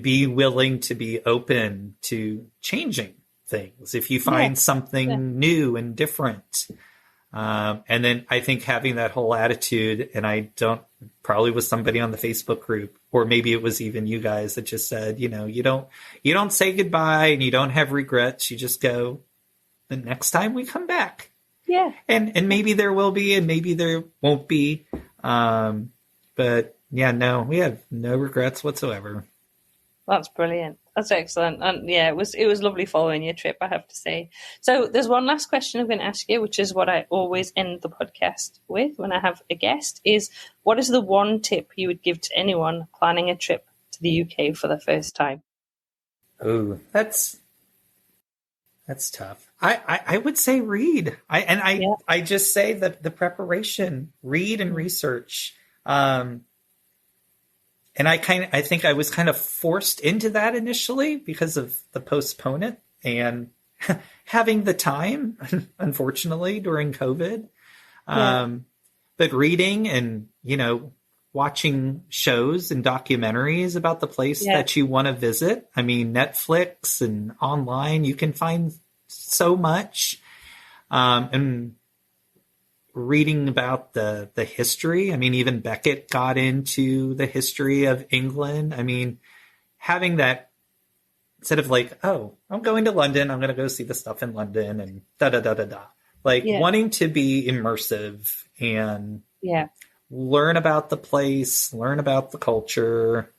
be willing to be open to changing things if you find something new and different. And then I think having that whole attitude, and probably was somebody on the Facebook group, or maybe it was even you guys that just said, you don't say goodbye and you don't have regrets. You just go, the next time we come back. Yeah. And maybe there will be, and maybe there won't be. But no, we have no regrets whatsoever. That's brilliant. That's excellent. And it was lovely following your trip, I have to say. So there's one last question I'm going to ask you, which is what I always end the podcast with when I have a guest, is what is the one tip you would give to anyone planning a trip to the UK for the first time? Oh, that's tough. I would say read. I just say that the preparation, read and research. And I think I was kind of forced into that initially because of the postponement and having the time, unfortunately, during COVID. But reading and, watching shows and documentaries about the place that you want to visit. I mean, Netflix and online, you can find so much. And reading about the history. I mean, even Beckett got into the history of England. I mean, having that instead of I'm going to London, I'm going to go see the stuff in London and da-da-da-da-da. Wanting to be immersive and learn about the place, learn about the culture.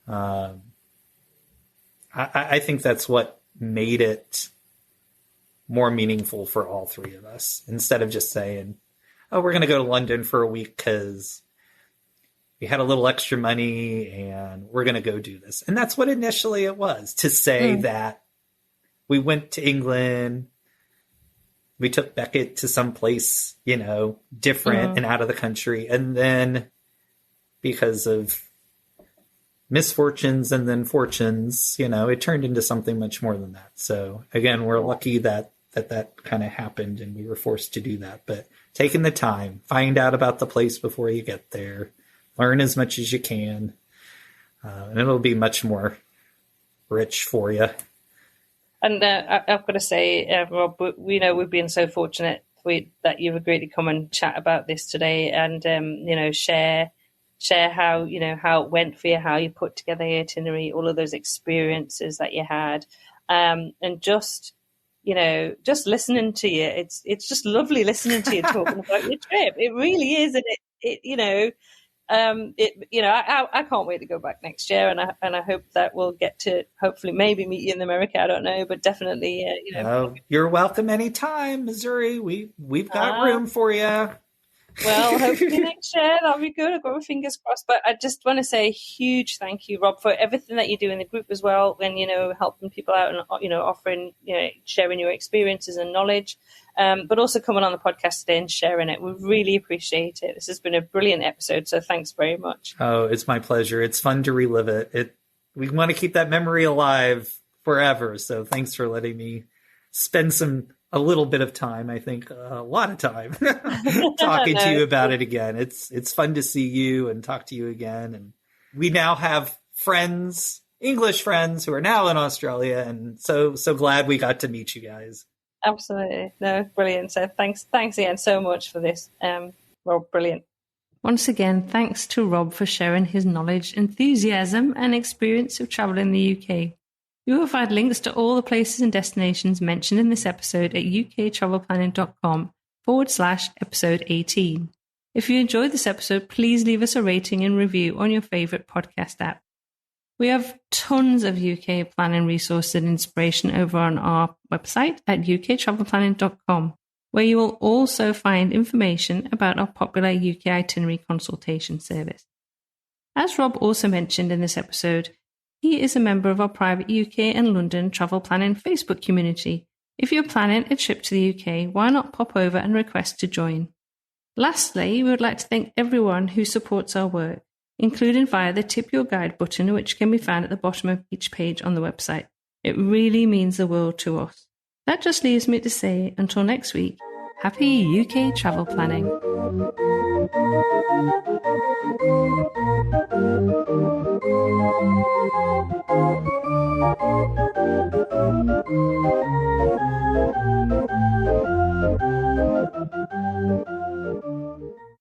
I think that's what made it more meaningful for all three of us, instead of just saying, oh, we're going to go to London for a week because we had a little extra money and we're going to go do this. And that's what initially it was, to say that we went to England, we took Beckett to some place, different and out of the country. And then because of misfortunes and then fortunes, it turned into something much more than that. So again, we're lucky that kind of happened and we were forced to do that. But taking the time, find out about the place before you get there, learn as much as you can, and it'll be much more rich for you. And I've got to say, Rob, we've been so fortunate that you've agreed to come and chat about this today, and share how how it went for you, how you put together the itinerary, all of those experiences that you had, and just listening to you. It's just lovely listening to you talking about your trip. It really is, and I can't wait to go back next year, and I hope that we'll get to hopefully maybe meet you in America. I don't know, but definitely, you're welcome anytime, Missouri. We've got room for you. Well, hopefully next year that'll be good. I've got my fingers crossed. But I just want to say a huge thank you, Rob, for everything that you do in the group as well, and helping people out and offering, sharing your experiences and knowledge, but also coming on the podcast today and sharing it. We really appreciate it. This has been a brilliant episode, so thanks very much. Oh, it's my pleasure. It's fun to relive it. We want to keep that memory alive forever. So thanks for letting me spend a little bit of time, I think a lot of time, talking to you about it again. It's fun to see you and talk to you again. And we now have friends, English friends, who are now in Australia. And so glad we got to meet you guys. Absolutely. No, brilliant. So thanks again so much for this. Rob, brilliant. Once again, thanks to Rob for sharing his knowledge, enthusiasm and experience of travel in the UK. You will find links to all the places and destinations mentioned in this episode at uktravelplanning.com/episode 18. If you enjoyed this episode, please leave us a rating and review on your favourite podcast app. We have tons of UK planning resources and inspiration over on our website at uktravelplanning.com, where you will also find information about our popular UK itinerary consultation service. As Rob also mentioned in this episode, he is a member of our private UK and London travel planning Facebook community. If you're planning a trip to the UK, why not pop over and request to join? Lastly, we would like to thank everyone who supports our work, including via the Tip Your Guide button, which can be found at the bottom of each page on the website. It really means the world to us. That just leaves me to say, until next week, happy UK travel planning.